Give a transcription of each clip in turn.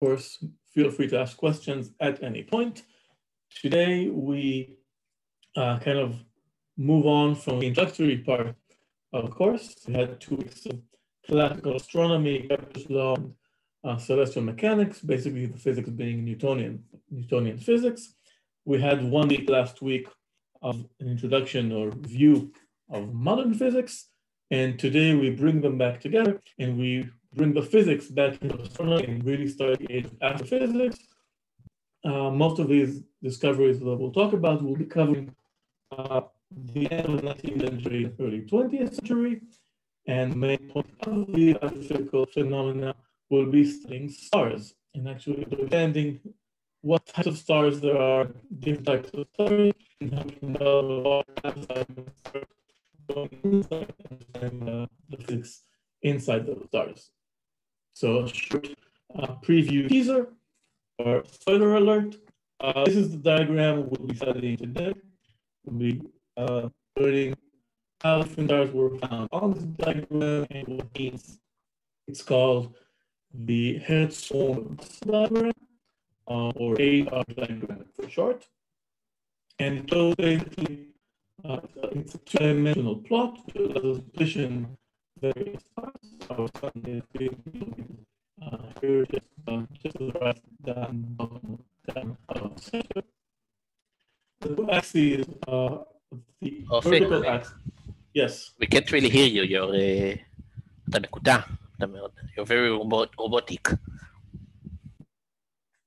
course, feel free to ask questions at any point. Today, we kind of move on from the introductory part of the course. We had 2 weeks of classical astronomy, Kepler's law, celestial mechanics, basically the physics being Newtonian physics. We had 1 week last week of an introduction or view of modern physics. And today we bring them back together and we bring the physics back into astronomy and really start the age of astrophysics. Most of these discoveries that we'll talk about will be covering the end of the 19th century, early 20th century. And the main point of the astrophysical phenomena will be studying stars and actually understanding what types of stars there are, different types of stars, and how we can develop the physics inside those stars. So a short preview teaser or spoiler alert. This is the diagram we'll be studying today. We'll be learning how different stars were found on this diagram and what it means. It's called the Hertz-Swan diagram, or AR diagram for short. And it shows basically it's a 2-dimensional plot that allows us to position various stars. Our sun is here just to the right down center. The axis is the vertical axis. Yes. We can't really hear you. You're very robotic.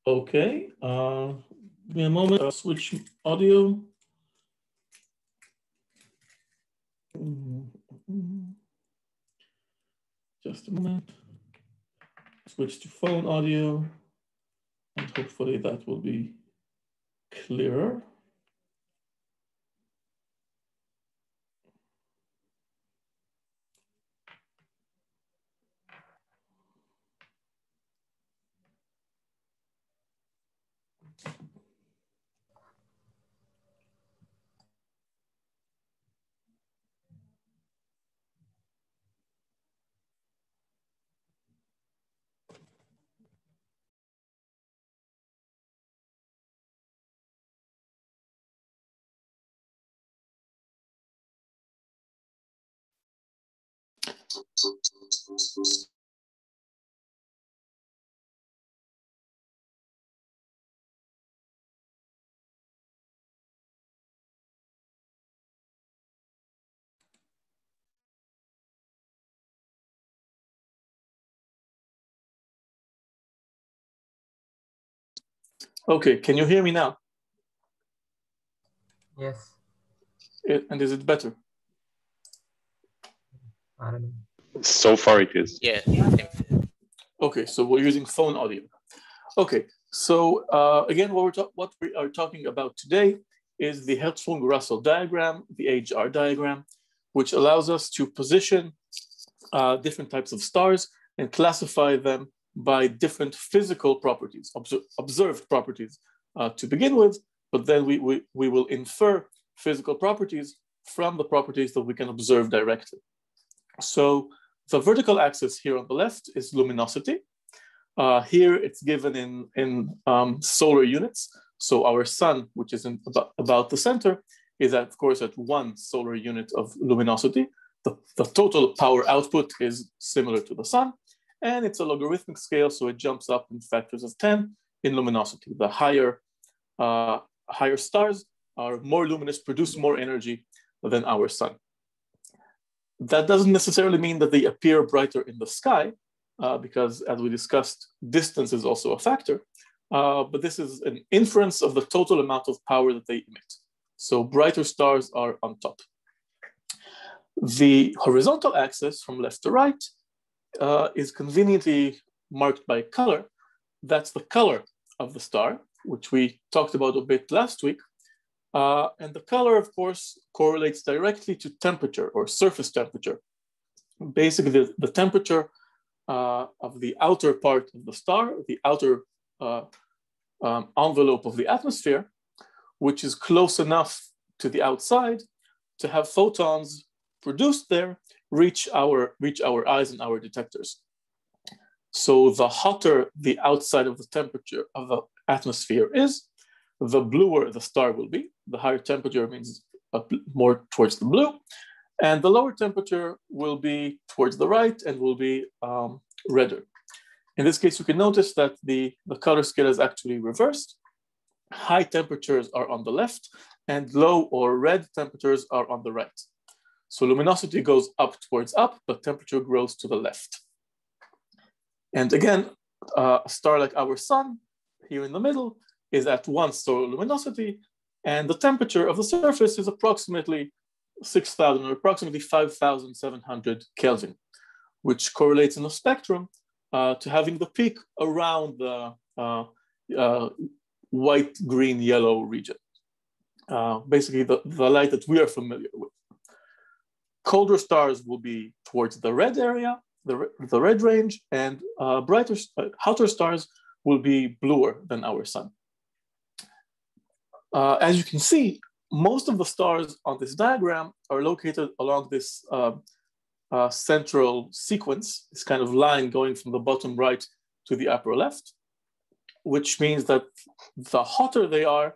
Okay. Give me a moment. I'll switch audio. Just a moment. Switch to phone audio, and hopefully that will be clearer. Okay, can you hear me now? Yes. And is it better? I don't know. So far it is. Yeah. Okay, so we're using phone audio. Okay, so again, what we are talking about today is the Hertz-Swan-Russell diagram, the HR diagram, which allows us to position different types of stars and classify them by different physical properties, observed properties to begin with, but then we will infer physical properties from the properties that we can observe directly. So the vertical axis here on the left is luminosity. Here it's given in solar units. So our sun, which is about the center, is of course at 1 solar unit of luminosity. The total power output is similar to the sun, and it's a logarithmic scale, so it jumps up in factors of 10 in luminosity. The higher stars are more luminous, produce more energy than our sun. That doesn't necessarily mean that they appear brighter in the sky, because as we discussed, distance is also a factor, but this is an inference of the total amount of power that they emit. So brighter stars are on top. The horizontal axis from left to right is conveniently marked by color. That's the color of the star, which we talked about a bit last week. And the color, of course, correlates directly to temperature or surface temperature. Basically, the temperature of the outer part of the star, the outer envelope of the atmosphere, which is close enough to the outside to have photons produced there reach our eyes and our detectors. So the hotter the outside of the temperature of the atmosphere is, the bluer the star will be. The higher temperature means more towards the blue, and the lower temperature will be towards the right and will be redder. In this case, you can notice that the color scale is actually reversed. High temperatures are on the left and low or red temperatures are on the right. So luminosity goes up towards up, but temperature grows to the left. And again, a star like our sun here in the middle is at 1 solar luminosity, and the temperature of the surface is approximately 6,000 or approximately 5,700 Kelvin, which correlates in the spectrum to having the peak around the white, green, yellow region. Basically the light that we are familiar with. Colder stars will be towards the red area, the red range, and hotter stars will be bluer than our sun. As you can see, most of the stars on this diagram are located along this central sequence, this kind of line going from the bottom right to the upper left, which means that the hotter they are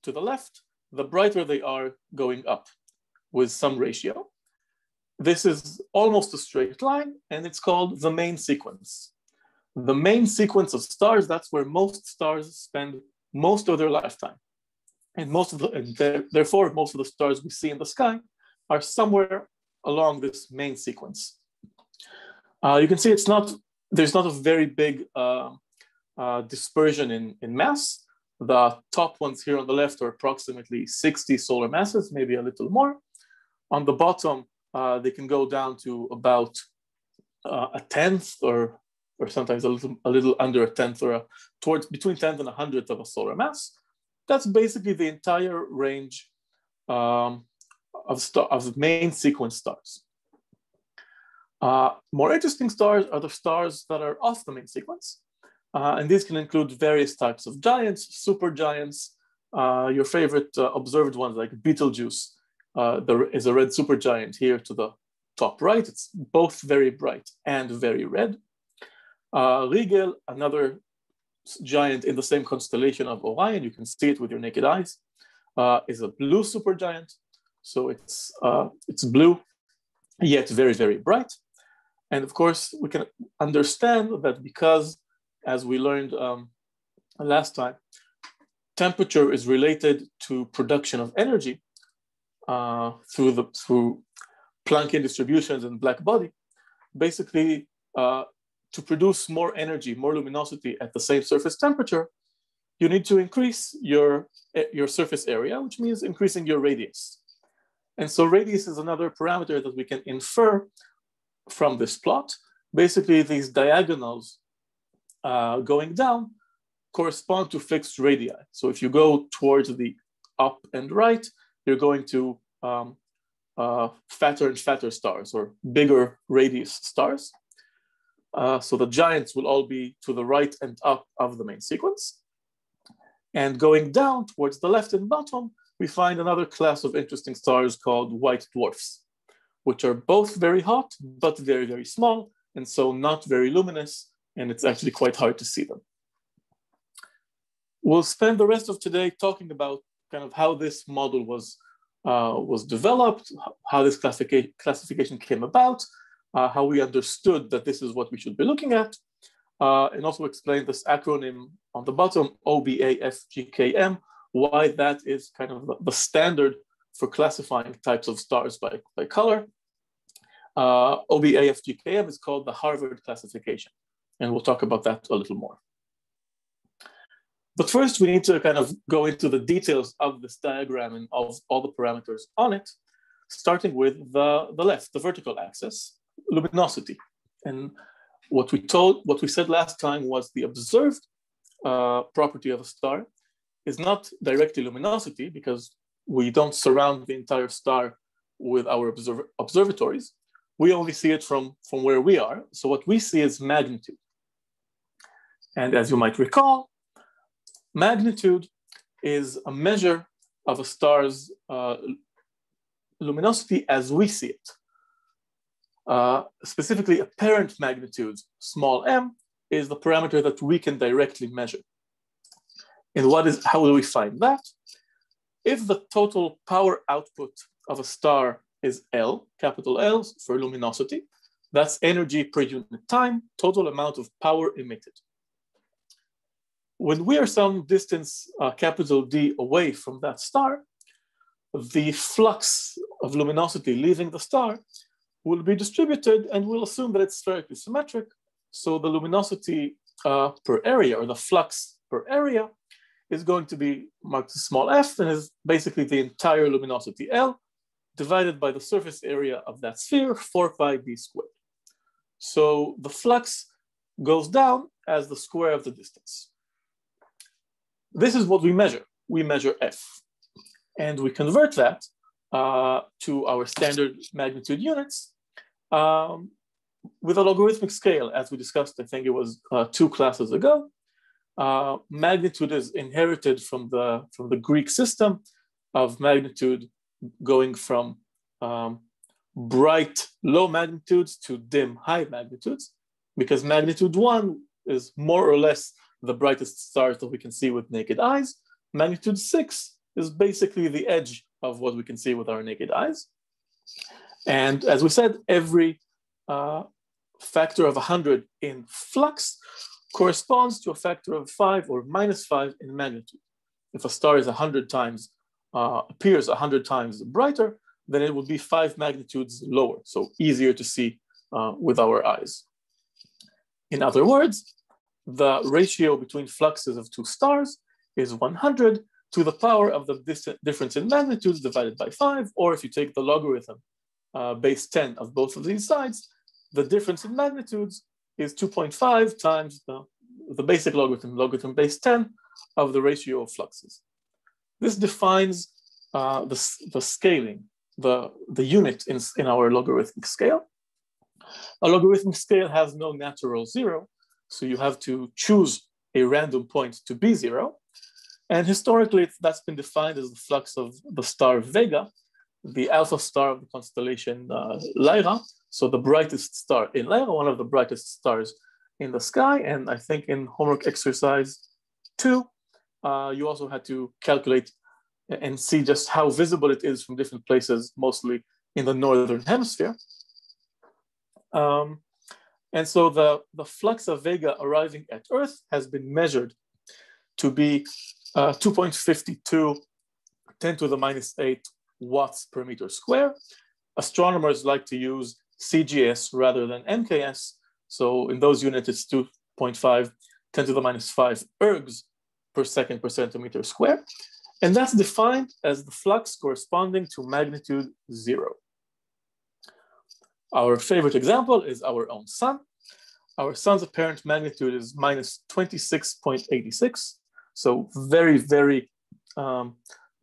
to the left, the brighter they are going up with some ratio. This is almost a straight line, and it's called the main sequence. The main sequence of stars, that's where most stars spend most of their lifetime. And therefore, most of the stars we see in the sky are somewhere along this main sequence. You can see there's not a very big dispersion in mass. The top ones here on the left are approximately 60 solar masses, maybe a little more. On the bottom, they can go down to about a tenth or sometimes a little under a tenth, or towards between 10th and 100th of a solar mass. That's basically the entire range of main sequence stars. More interesting stars are the stars that are off the main sequence. And these can include various types of giants, supergiants, your favorite observed ones like Betelgeuse. There is a red supergiant here to the top right. It's both very bright and very red. Rigel, another giant in the same constellation of Orion, you can see it with your naked eyes, is a blue supergiant. So it's blue, yet very, very bright. And of course, we can understand that because, as we learned last time, temperature is related to production of energy through Planckian distributions and black body. Basically, to produce more energy, more luminosity at the same surface temperature, you need to increase your surface area, which means increasing your radius. And so radius is another parameter that we can infer from this plot. Basically, these diagonals going down correspond to fixed radii. So if you go towards the up and right, you're going to fatter and fatter stars, or bigger radius stars. So the giants will all be to the right and up of the main sequence. And going down towards the left and bottom, we find another class of interesting stars called white dwarfs, which are both very hot, but very, very small, and so not very luminous, and it's actually quite hard to see them. We'll spend the rest of today talking about kind of how this model was developed, how this classification came about, how we understood that this is what we should be looking at, and also explain this acronym on the bottom, OBAFGKM, why that is kind of the standard for classifying types of stars by color. OBAFGKM is called the Harvard classification, and we'll talk about that a little more. But first, we need to kind of go into the details of this diagram and of all the parameters on it, starting with the left, the vertical axis, luminosity. And what we said last time was the observed property of a star is not directly luminosity, because we don't surround the entire star with our observatories. We only see it from where we are. So what we see is magnitude. And as you might recall, magnitude is a measure of a star's luminosity as we see it. Specifically, apparent magnitude, small m, is the parameter that we can directly measure. And how do we find that? If the total power output of a star is L, capital L for luminosity, that's energy per unit time, total amount of power emitted. When we are some distance, capital D, away from that star, the flux of luminosity leaving the star will be distributed, and we'll assume that it's spherically symmetric. So the luminosity per area, or the flux per area, is going to be marked as small f, and is basically the entire luminosity L divided by the surface area of that sphere, 4 pi d squared. So the flux goes down as the square of the distance. This is what we measure. We measure f. And we convert that to our standard magnitude units with a logarithmic scale, as we discussed, I think it was 2 classes ago. Magnitude is inherited from the Greek system of magnitude going from bright low magnitudes to dim high magnitudes, because magnitude 1 is more or less the brightest stars that we can see with naked eyes. Magnitude 6 is basically the edge of what we can see with our naked eyes. And as we said, every factor of 100 in flux corresponds to a factor of 5 or minus 5 in magnitude. If a star is 100 times, appears 100 times brighter, then it will be 5 magnitudes lower, so easier to see with our eyes. In other words, the ratio between fluxes of 2 stars is 100 to the power of the difference in magnitudes divided by 5, or if you take the logarithm base 10 of both of these sides, the difference in magnitudes is 2.5 times the basic logarithm base 10 of the ratio of fluxes. This defines the scaling, the unit in our logarithmic scale. A logarithmic scale has no natural zero, so you have to choose a random point to be 0. And historically, that's been defined as the flux of the star Vega, the alpha star of the constellation Lyra, so the brightest star in Lyra, one of the brightest stars in the sky. And I think in homework exercise 2, you also had to calculate and see just how visible it is from different places, mostly in the northern hemisphere. And so the flux of Vega arriving at Earth has been measured to be 2.52 10 to the minus 8 watts per meter square. Astronomers like to use CGS rather than MKS. So in those units, it's 2.5 10 to the minus 5 ergs per second per centimeter square. And that's defined as the flux corresponding to magnitude 0. Our favorite example is our own sun. Our sun's apparent magnitude is minus 26.86. So very, very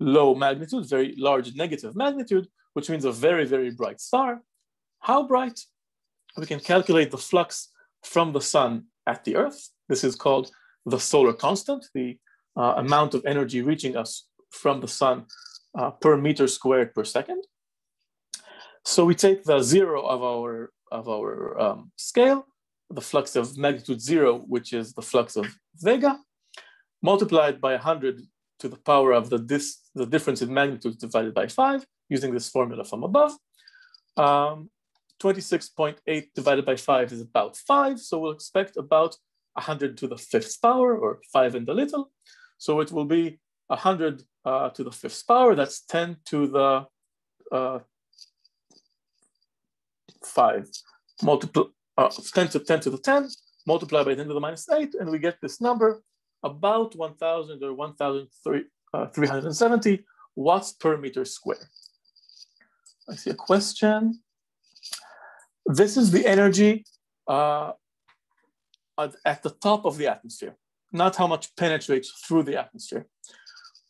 low magnitude, very large negative magnitude, which means a very, very bright star. How bright? We can calculate the flux from the sun at the Earth. This is called the solar constant, the amount of energy reaching us from the sun per meter squared per second. So we take the 0 of our scale, the flux of magnitude 0, which is the flux of Vega, multiplied by 100 to the power of the difference in magnitudes divided by 5, using this formula from above. 26.8 divided by 5 is about 5, so we'll expect about 100 to the 5th power, or 5 and a little. So it will be 100 to the 5th power, that's 10 to the 5, 10 to the 10, multiplied by 10 to the minus 8, and we get this number, about 1,000 or 1,370 watts per meter square. I see a question. This is the energy at the top of the atmosphere, not how much penetrates through the atmosphere.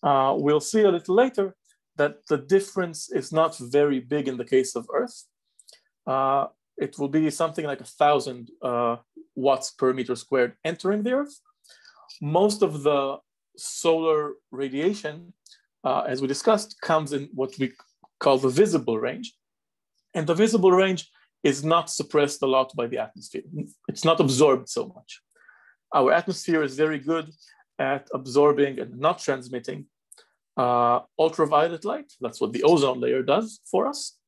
We'll see a little later that the difference is not very big in the case of Earth. It will be something like 1,000 watts per meter squared entering the Earth. Most of the solar radiation, as we discussed, comes in what we call the visible range. And the visible range is not suppressed a lot by the atmosphere. It's not absorbed so much. Our atmosphere is very good at absorbing and not transmitting ultraviolet light. That's what the ozone layer does for us.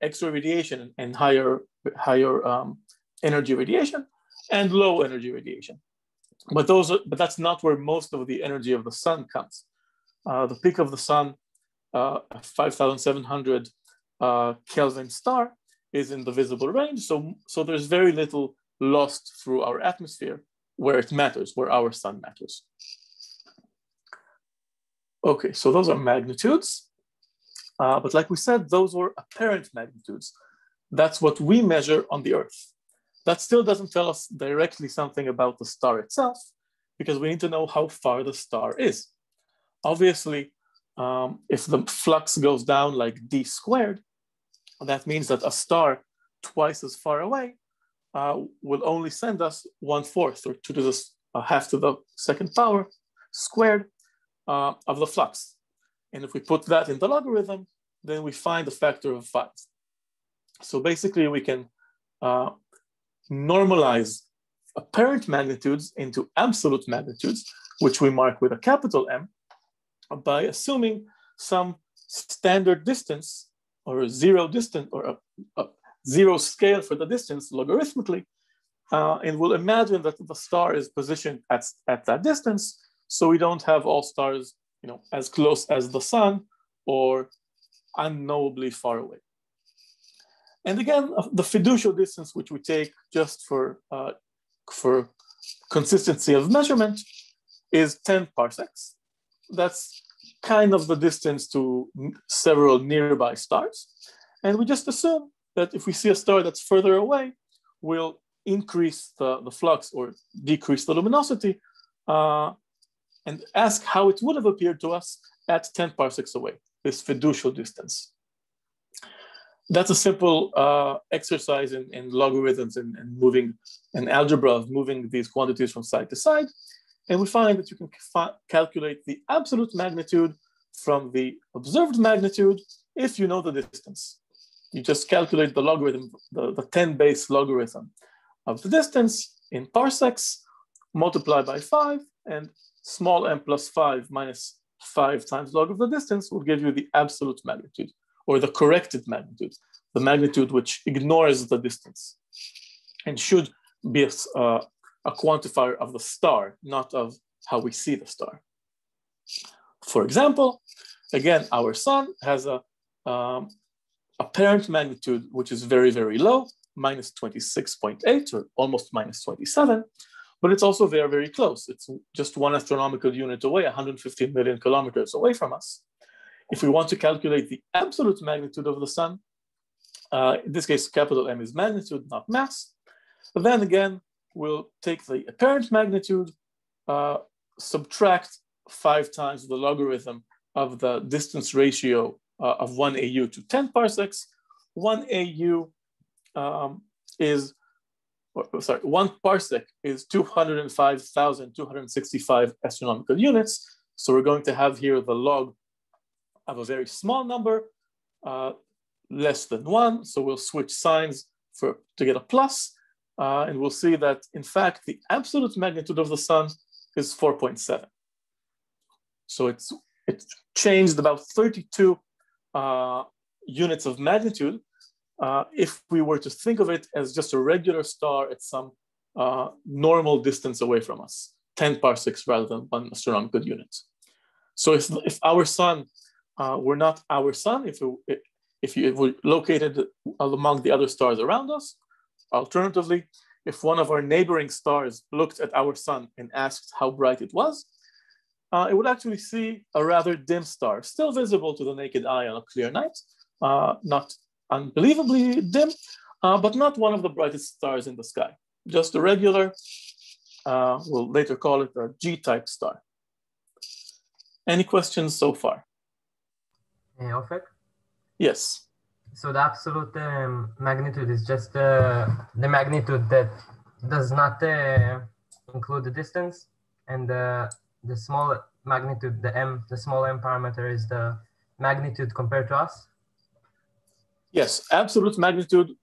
X-ray radiation and higher energy radiation, and low energy radiation. But that's not where most of the energy of the sun comes. The peak of the sun, 5,700 Kelvin star, is in the visible range. So there's very little lost through our atmosphere where it matters, where our sun matters. Okay, so those are magnitudes. But like we said, those were apparent magnitudes. That's what we measure on the Earth. That still doesn't tell us directly something about the star itself, because we need to know how far the star is. Obviously, if the flux goes down like d squared, that means that a star twice as far away will only send us 1/4 or 2 to the half to the second power squared of the flux. And if we put that in the logarithm, then we find a factor of 5. So basically we can normalize apparent magnitudes into absolute magnitudes, which we mark with a capital M, by assuming some standard distance or a zero distance or a zero scale for the distance logarithmically. And we'll imagine that the star is positioned at that distance. So we don't have all stars, as close as the sun or unknowably far away. And again, the fiducial distance, which we take just for consistency of measurement, is 10 parsecs. That's kind of the distance to several nearby stars. And we just assume that if we see a star that's further away, we'll increase the flux or decrease the luminosity and ask how it would have appeared to us at 10 parsecs away, this fiducial distance. That's a simple exercise in logarithms and moving an algebra of moving these quantities from side to side. And we find that you can calculate the absolute magnitude from the observed magnitude if you know the distance. You just calculate the logarithm, the 10 base logarithm of the distance in parsecs, multiply by 5, and small m plus 5 minus 5 times log of the distance will give you the absolute magnitude, or the corrected magnitude, the magnitude which ignores the distance, and should be a quantifier of the star, not of how we see the star. For example, again, our sun has a apparent magnitude which is very, very low, minus 26.8 or almost minus 27, but it's also very, very close. It's just 1 astronomical unit away, 115 million kilometers away from us. If we want to calculate the absolute magnitude of the sun, in this case, capital M is magnitude, not mass. But then again, we'll take the apparent magnitude, subtract 5 times the logarithm of the distance ratio of 1 AU to 10 parsecs. 1 AU is, sorry, 1 parsec is 205,265 astronomical units. So we're going to have here the log of a very small number, less than 1. So we'll switch signs to get a plus. And we'll see that, in fact, the absolute magnitude of the sun is 4.7. So it's changed about 32 units of magnitude if we were to think of it as just a regular star at some normal distance away from us, 10 parsecs rather than 1 astronomical unit. So if our sun were not our sun, if it were located among the other stars around us, alternatively, if one of our neighboring stars looked at our sun and asked how bright it was, it would actually see a rather dim star, still visible to the naked eye on a clear night, not unbelievably dim, but not one of the brightest stars in the sky, just a regular, we'll later call it a G-type star. Any questions so far? Ofer? Yes. So the absolute magnitude is just the magnitude that does not include the distance, and the small magnitude, the small m parameter, is the magnitude compared to us? Yes, absolute magnitude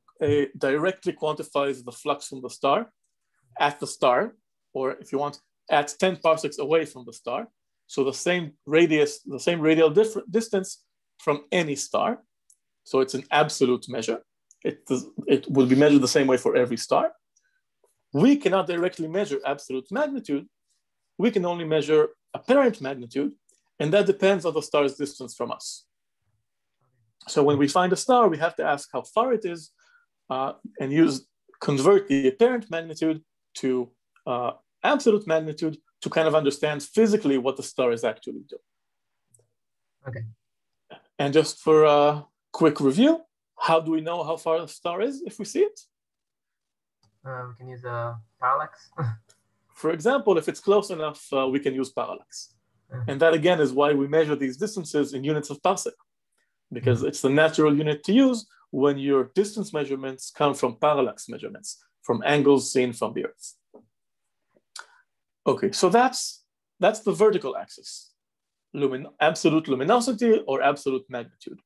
directly quantifies the flux from the star at the star. or if you want, at 10 parsecs away from the star. So the same radius, the same radial distance from any star. So it's an absolute measure. It will be measured the same way for every star. We cannot directly measure absolute magnitude. We can only measure apparent magnitude, and that depends on the star's distance from us. So when we find a star, we have to ask how far it is and convert the apparent magnitude to absolute magnitude to kind of understand physically what the star is actually doing. Okay. And just for a quick review, how do we know how far the star is if we see it? We can use a parallax. For example, if it's close enough, we can use parallax. And that again is why we measure these distances in units of parsec, because it's the natural unit to use when your distance measurements come from parallax measurements, from angles seen from the Earth. Okay, so that's the vertical axis, absolute luminosity or absolute magnitude.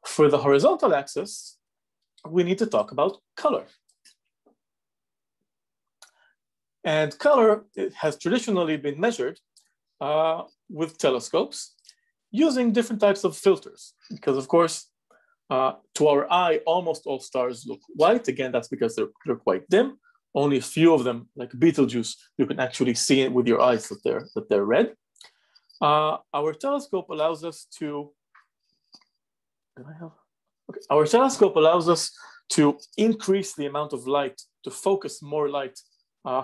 For the horizontal axis, we need to talk about color. And color has traditionally been measured with telescopes using different types of filters, because of course, to our eye, almost all stars look white. Again, that's because they're quite dim. Only a few of them, like Betelgeuse, you can actually see it with your eyes that they're red. Our telescope allows us to. Our telescope allows us to increase the amount of light, to focus more light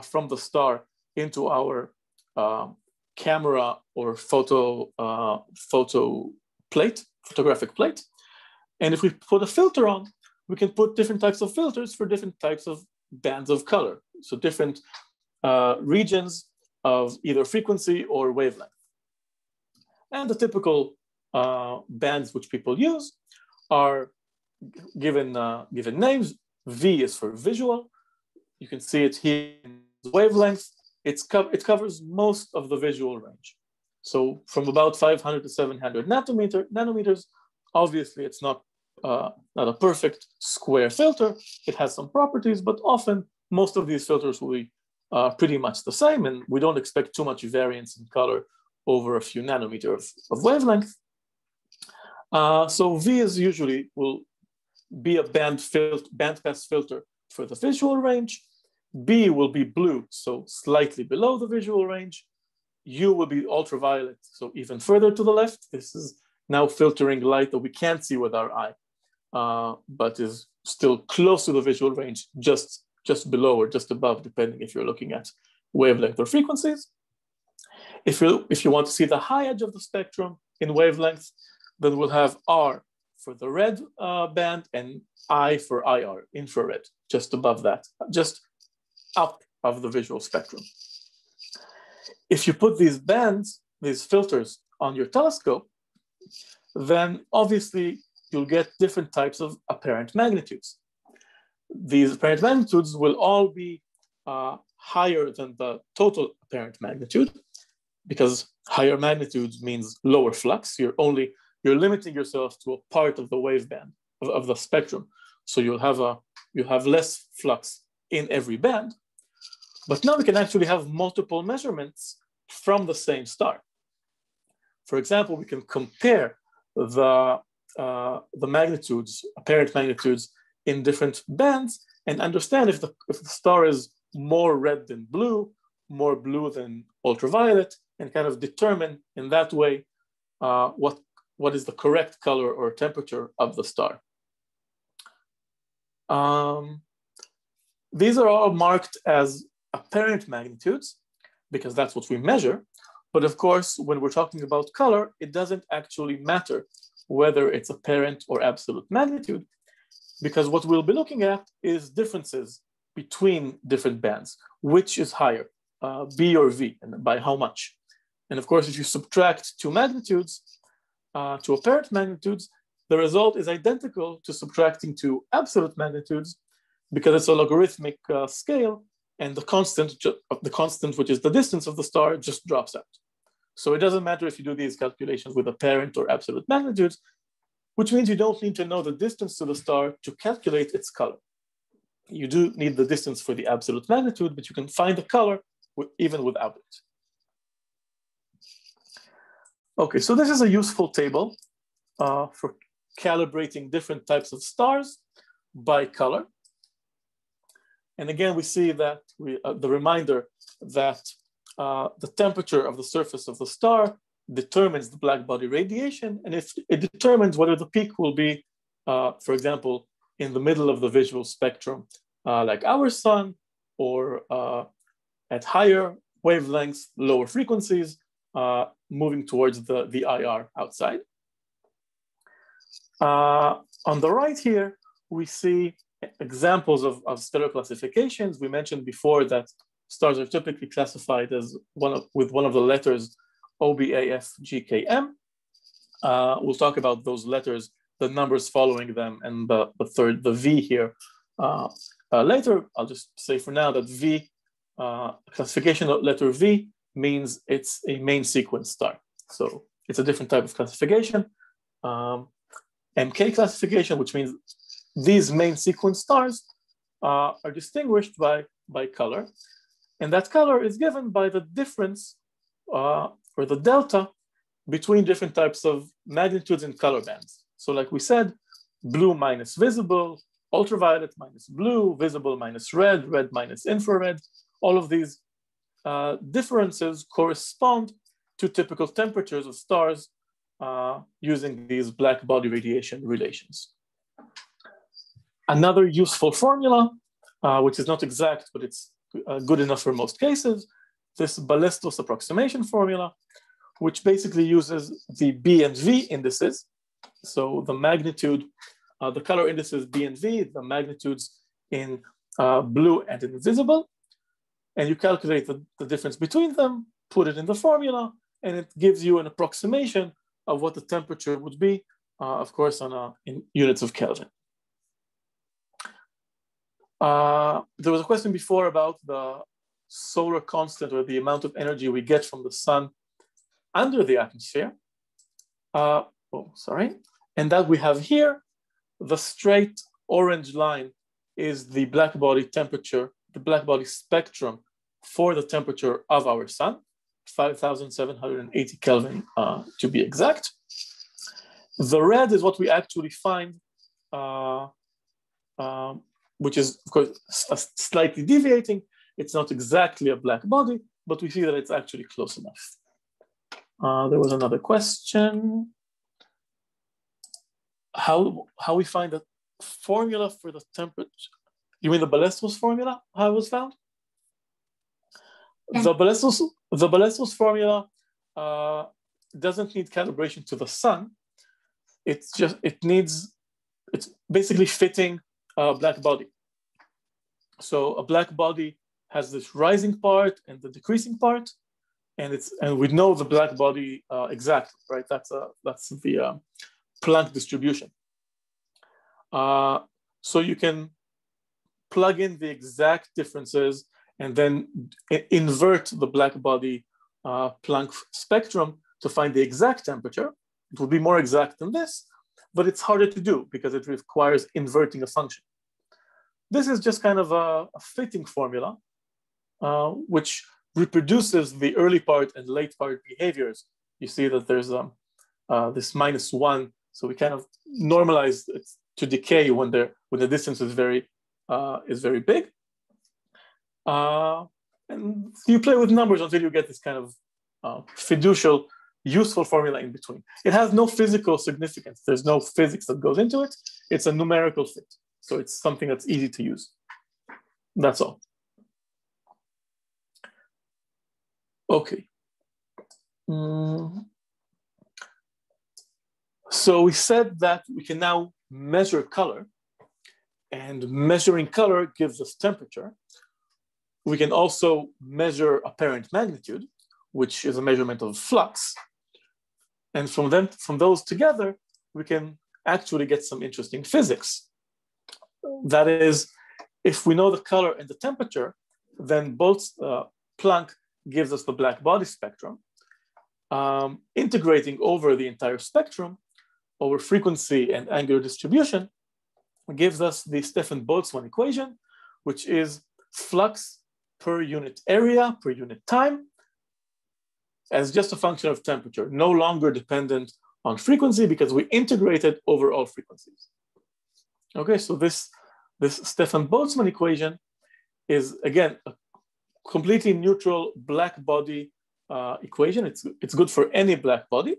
from the star into our camera or photographic plate. And if we put a filter on, we can put different types of filters for different types of bands of color. So different regions of either frequency or wavelength. And the typical bands which people use are given names. V is for visual. You can see it here in wavelength. It covers most of the visual range. So from about 500 to 700 nanometers, obviously it's not a perfect square filter. It has some properties, but often most of these filters will be pretty much the same, and we don't expect too much variance in color over a few nanometers of wavelength. So V is usually will be a bandpass filter for the visual range. B will be blue, so slightly below the visual range. U will be ultraviolet, so even further to the left. This is now filtering light that we can't see with our eye, but is still close to the visual range, just below or just above, depending if you're looking at wavelength or frequencies. If you want to see the high edge of the spectrum in wavelength, then we'll have R for the red band and I for IR, infrared, just above that, just up of the visual spectrum. If you put these bands, these filters on your telescope, then obviously you'll get different types of apparent magnitudes. These apparent magnitudes will all be higher than the total apparent magnitude, because higher magnitudes means lower flux. You're limiting yourself to a part of the waveband of the spectrum. So you'll have less flux in every band. But now we can actually have multiple measurements from the same star. For example, we can compare the magnitudes, apparent magnitudes in different bands, and understand if the star is more red than blue, more blue than ultraviolet, and kind of determine in that way what is the correct color or temperature of the star. These are all marked as apparent magnitudes because that's what we measure. But of course, when we're talking about color, it doesn't actually matter whether it's apparent or absolute magnitude, because what we'll be looking at is differences between different bands. Which is higher, B or V, and by how much? And of course, if you subtract two magnitudes, two apparent magnitudes, the result is identical to subtracting two absolute magnitudes, because it's a logarithmic scale, and the constant, which is the distance of the star, just drops out. So it doesn't matter if you do these calculations with apparent or absolute magnitudes, which means you don't need to know the distance to the star to calculate its color. You do need the distance for the absolute magnitude, but you can find the color even without it. Okay, so this is a useful table for calibrating different types of stars by color. And again, we see that the reminder that the temperature of the surface of the star determines the black body radiation, and if it determines whether the peak will be, for example, in the middle of the visual spectrum, like our sun, or at higher wavelengths, lower frequencies, moving towards the IR outside. On the right here, we see examples of stellar classifications. We mentioned before that stars are typically classified as with one of the letters OBAFGKM. We'll talk about those letters, the numbers following them, and the V here later. I'll just say for now that V, classification of letter V, means it's a main sequence star. So it's a different type of classification. MK classification, which means these main sequence stars are distinguished by color. And that color is given by the difference or the delta between different types of magnitudes and color bands. So like we said, blue minus visible, ultraviolet minus blue, visible minus red, red minus infrared. All of these differences correspond to typical temperatures of stars using these black body radiation relations. Another useful formula, which is not exact, but it's good enough for most cases, this Ballistos approximation formula, which basically uses the B and V indices. So the magnitude, the color indices B and V, the magnitudes in blue and in visible, and you calculate the difference between them, put it in the formula, and it gives you an approximation of what the temperature would be, of course, in units of Kelvin. There was a question before about the solar constant, or the amount of energy we get from the sun under the atmosphere. And that we have here, the straight orange line is the black body temperature, the black body spectrum for the temperature of our sun, 5,780 Kelvin to be exact. The red is what we actually find, which is, of course, slightly deviating. It's not exactly a black body, but we see that it's actually close enough. There was another question. How we find the formula for the temperature? You mean the Ballistos formula, how it was found? The Ballistos formula doesn't need calibration to the sun. It's basically fitting a black body. So a black body has this rising part and the decreasing part, and we know the black body exactly, right? That's the Planck distribution. So you can plug in the exact differences and then invert the black body Planck spectrum to find the exact temperature. It will be more exact than this, but it's harder to do because it requires inverting a function. This is just kind of a fitting formula, which reproduces the early part and late part behaviors. You see that there's this -1, so we kind of normalize it to decay when the distance is very big. And you play with numbers until you get this kind of fiducial, useful formula in between. It has no physical significance. There's no physics that goes into it. It's a numerical fit. So it's something that's easy to use. That's all. Okay. So we said that we can now measure color, and measuring color gives us temperature. We can also measure apparent magnitude, which is a measurement of flux. And from those together, we can actually get some interesting physics. That is, if we know the color and the temperature, then Planck gives us the black body spectrum. Integrating over the entire spectrum, over frequency and angular distribution, gives us the Stefan Boltzmann equation, which is flux per unit area, per unit time, as just a function of temperature, no longer dependent on frequency because we integrated over all frequencies. Okay, so this Stefan Boltzmann equation is, again, a completely neutral black body equation. It's good for any black body.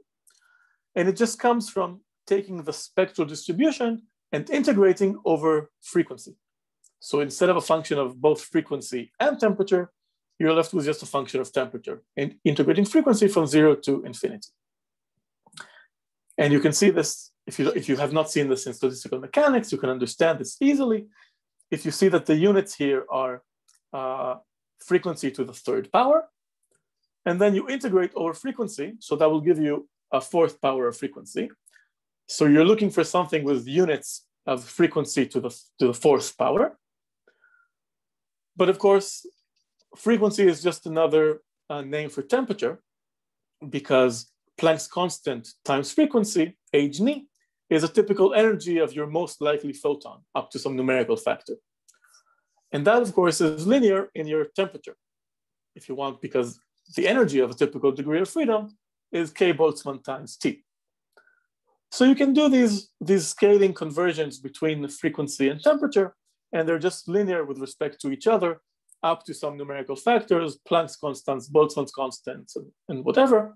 And it just comes from taking the spectral distribution and integrating over frequency. So instead of a function of both frequency and temperature, you're left with just a function of temperature and integrating frequency from 0 to infinity. And you can see this, if you have not seen this in statistical mechanics, you can understand this easily. If you see that the units here are frequency to the third power, and then you integrate over frequency, so that will give you a fourth power of frequency. So you're looking for something with units of frequency to the fourth power. But of course, frequency is just another name for temperature, because Planck's constant times frequency, hν, is a typical energy of your most likely photon up to some numerical factor. And that, of course, is linear in your temperature, if you want, because the energy of a typical degree of freedom is K Boltzmann times T. So you can do these scaling conversions between the frequency and temperature, and they're just linear with respect to each other up to some numerical factors, Planck's constants, Boltzmann's constants, and whatever.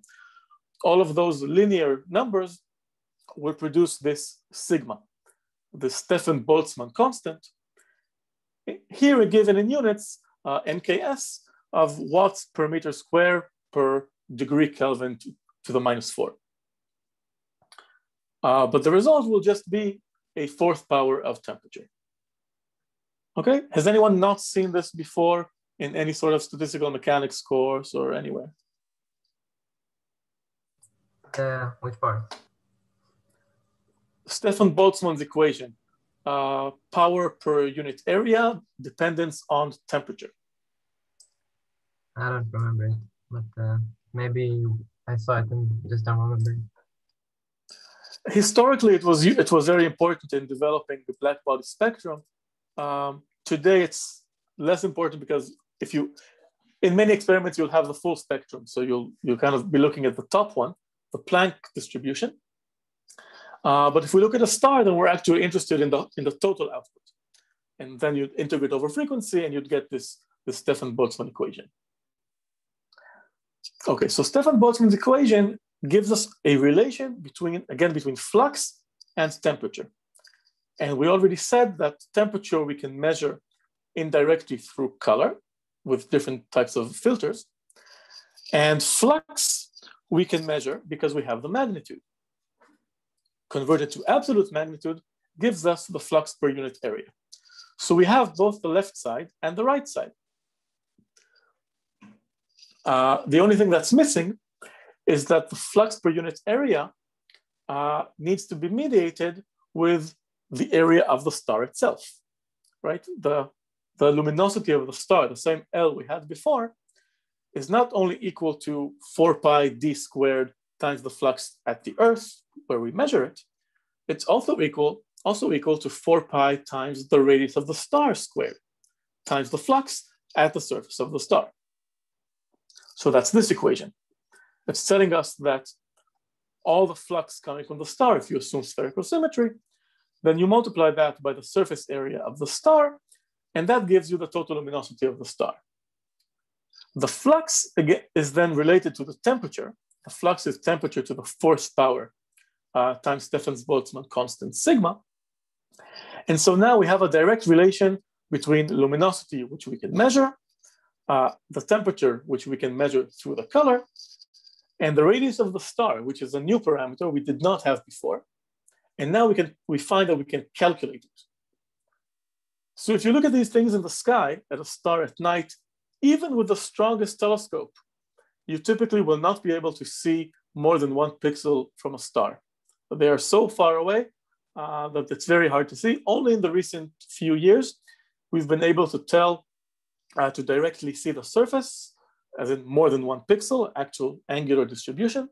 All of those linear numbers will produce this sigma, the Stefan Boltzmann constant. Here given in units, NKS, of watts per meter square per degree Kelvin to the -4. But the result will just be a fourth power of temperature. Okay, has anyone not seen this before in any sort of statistical mechanics course or anywhere? Which part? Stefan Boltzmann's equation, power per unit area, dependence on temperature. I don't remember it, but maybe I saw it and just don't remember it. Historically, it was very important in developing the black body spectrum. Today, it's less important because in many experiments, you'll have the full spectrum. So you'll kind of be looking at the top one, the Planck distribution. But if we look at a star, then we're actually interested in the total output. And then you'd integrate over frequency and you'd get this Stefan Boltzmann equation. Okay, so Stefan Boltzmann's equation gives us a relation between flux and temperature. And we already said that temperature we can measure indirectly through color with different types of filters. And flux we can measure because we have the magnitude. Converted to absolute magnitude gives us the flux per unit area. So we have both the left side and the right side. The only thing that's missing is that the flux per unit area needs to be mediated with the area of the star itself, right? The luminosity of the star, the same L we had before, is not only equal to 4 pi d squared times the flux at the Earth, where we measure it, it's also equal to 4 pi times the radius of the star squared times the flux at the surface of the star. So that's this equation. It's telling us that all the flux coming from the star, if you assume spherical symmetry, then you multiply that by the surface area of the star, and that gives you the total luminosity of the star. The flux, again, is then related to the temperature. The flux is temperature to the fourth power times Stefan's Boltzmann constant sigma. And so now we have a direct relation between luminosity, which we can measure, the temperature, which we can measure through the color, and the radius of the star, which is a new parameter we did not have before. And now we find that we can calculate it. So if you look at these things in the sky, at a star at night, even with the strongest telescope, you typically will not be able to see more than 1 pixel from a star. They are so far away that it's very hard to see. Only in the recent few years, we've been able to tell, to directly see the surface, as in more than 1 pixel, actual angular distribution,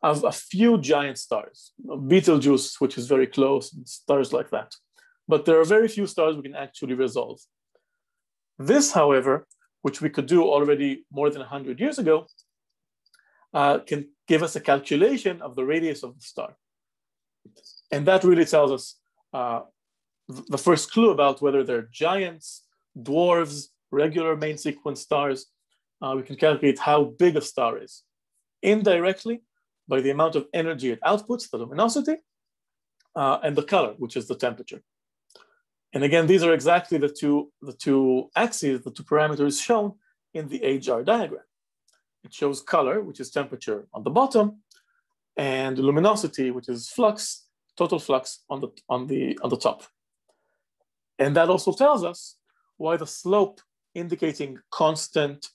of a few giant stars, Betelgeuse, which is very close, and stars like that. But there are very few stars we can actually resolve. This, however, which we could do already more than 100 years ago, can give us a calculation of the radius of the star. And that really tells us the first clue about whether they're giants, dwarfs, regular main sequence stars. We can calculate how big a star is indirectly by the amount of energy it outputs, the luminosity, and the color, which is the temperature. And again, these are exactly the two axes, the two parameters shown in the HR diagram. It shows color, which is temperature on the bottom, and luminosity, which is flux, total flux on the top. And that also tells us why the slope indicating constant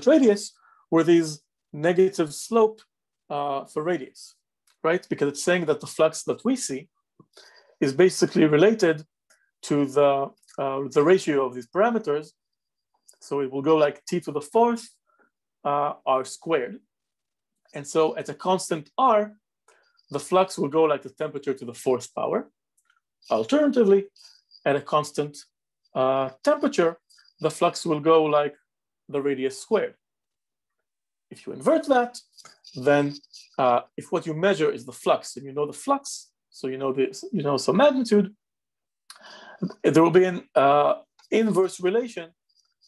radius were these negative slope for radius, right? Because it's saying that the flux that we see is basically related to the ratio of these parameters. So it will go like t to the fourth r squared. And so at a constant r, the flux will go like the temperature to the fourth power. Alternatively, at a constant temperature, the flux will go like the radius squared. If you invert that, then if what you measure is the flux, and you know the flux, so you know some magnitude, there will be an inverse relation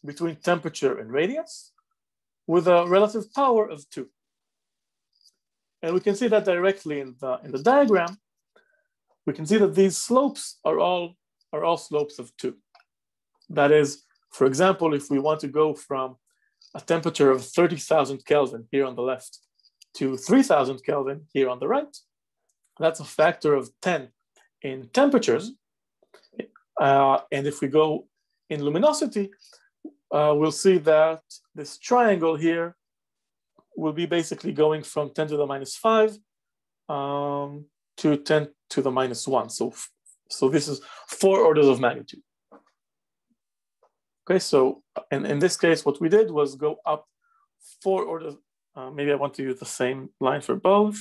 between temperature and radius with a relative power of 2. And we can see that directly in the diagram. We can see that these slopes are all slopes of 2. That is, for example, if we want to go from a temperature of 30,000 Kelvin here on the left to 3,000 Kelvin here on the right, that's a factor of 10 in temperatures. And if we go in luminosity, we'll see that this triangle here will be basically going from 10 to the minus 5 to 10 to the minus 1. So this is 4 orders of magnitude. Okay, so in this case, what we did was go up 4 orders. Maybe I want to use the same line for both.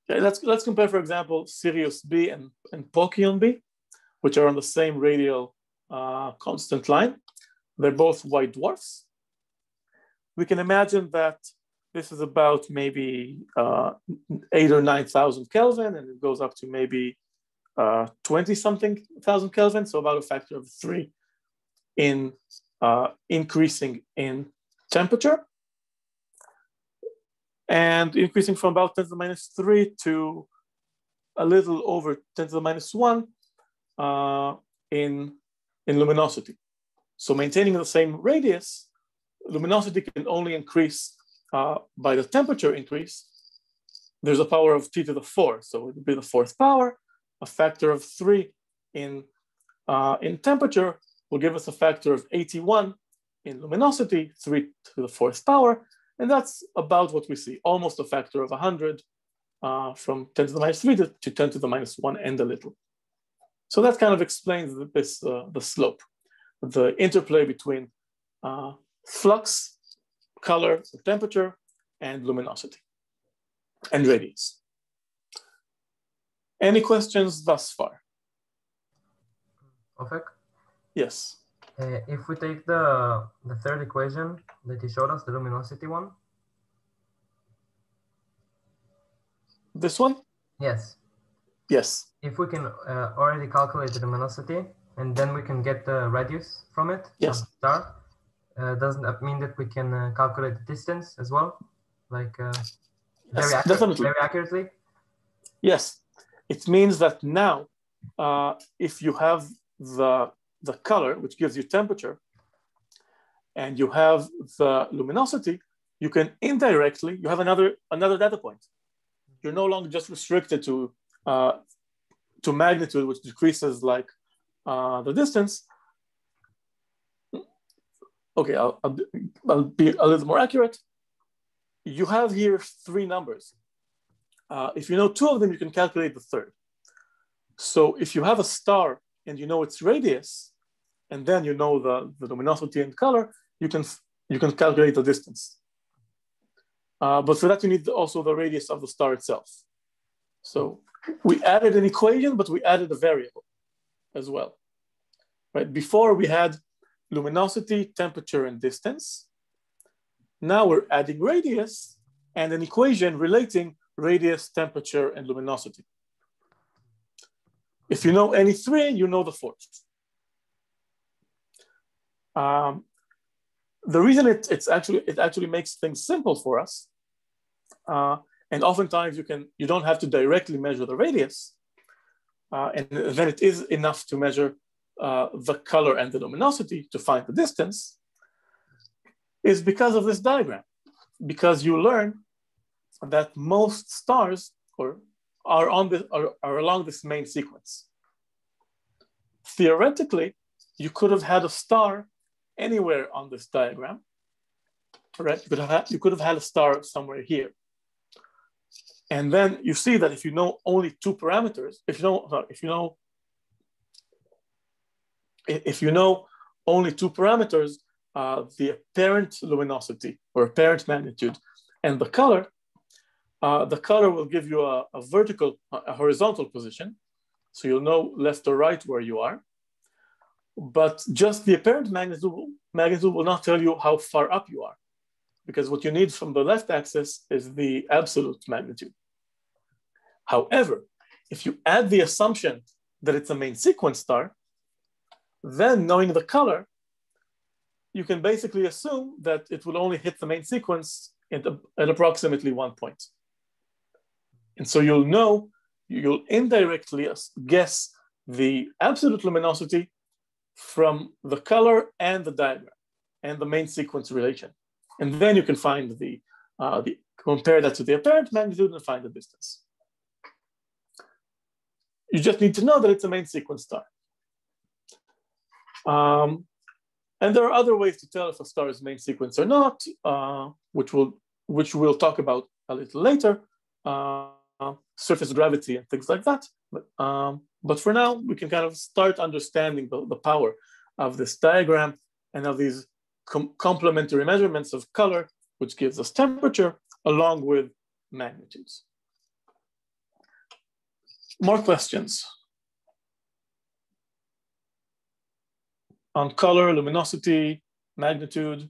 Okay, let's compare, for example, Sirius B and Procyon B, which are on the same radial constant line. They're both white dwarfs. We can imagine that this is about maybe 8 or 9,000 Kelvin, and it goes up to maybe 20-something thousand Kelvin, so about a factor of 3 in increasing in temperature, and increasing from about 10 to the minus 3 to a little over 10 to the minus 1 in luminosity. So maintaining the same radius, luminosity can only increase by the temperature increase. There's a power of t to the 4, so it would be the 4th power. A factor of 3 in temperature will give us a factor of 81 in luminosity, 3 to the 4th power, and that's about what we see, almost a factor of 100 from 10 to the minus 3 to 10 to the minus 1 and a little. So that kind of explains the slope, the interplay between flux, color, temperature, and luminosity, and radius. Any questions thus far? Ofek? Yes. If we take the third equation that you showed us, the luminosity one. This one? Yes. Yes. If we can already calculate the luminosity, and then we can get the radius from it, yes, of the star, doesn't that mean that we can calculate the distance as well? Like yes, definitely. Very accurately? Yes. It means that now, if you have the color, which gives you temperature, and you have the luminosity, you can indirectly, you have another data point. You're no longer just restricted to magnitude, which decreases like the distance. Okay, I'll be a little more accurate. You have here 3 numbers. If you know 2 of them, you can calculate the third. So if you have a star and you know its radius, and then you know the luminosity and color, you can calculate the distance. But for that, you need also the radius of the star itself. So we added an equation, but we added a variable as well. right? Before we had luminosity, temperature, and distance. Now we're adding radius and an equation relating radius, temperature, and luminosity. If you know any three, you know the fourth. The reason it actually makes things simple for us, and oftentimes you don't have to directly measure the radius, and then it is enough to measure the color and the luminosity to find the distance, is because of this diagram. Because you learn that most stars are along this main sequence. Theoretically, you could have had a star anywhere on this diagram, right? You could have had a star somewhere here. And then you see that if you know only two parameters, if you know only two parameters, the apparent luminosity or apparent magnitude and the color will give you a horizontal position. So you'll know left or right where you are. But just the apparent magnitude will not tell you how far up you are, because what you need from the left axis is the absolute magnitude. However, if you add the assumption that it's a main sequence star, then knowing the color, you can basically assume that it will only hit the main sequence at approximately 1 point. And so you'll indirectly guess the absolute luminosity from the color and the diagram and the main sequence relation. And then you can find compare that to the apparent magnitude and find the distance. You just need to know that it's a main sequence star. And there are other ways to tell if a star is main sequence or not, which we'll talk about a little later, surface gravity and things like that. But for now, we can kind of start understanding the power of this diagram and of these complementary measurements of color, which gives us temperature along with magnitudes. More questions on color, luminosity, magnitude?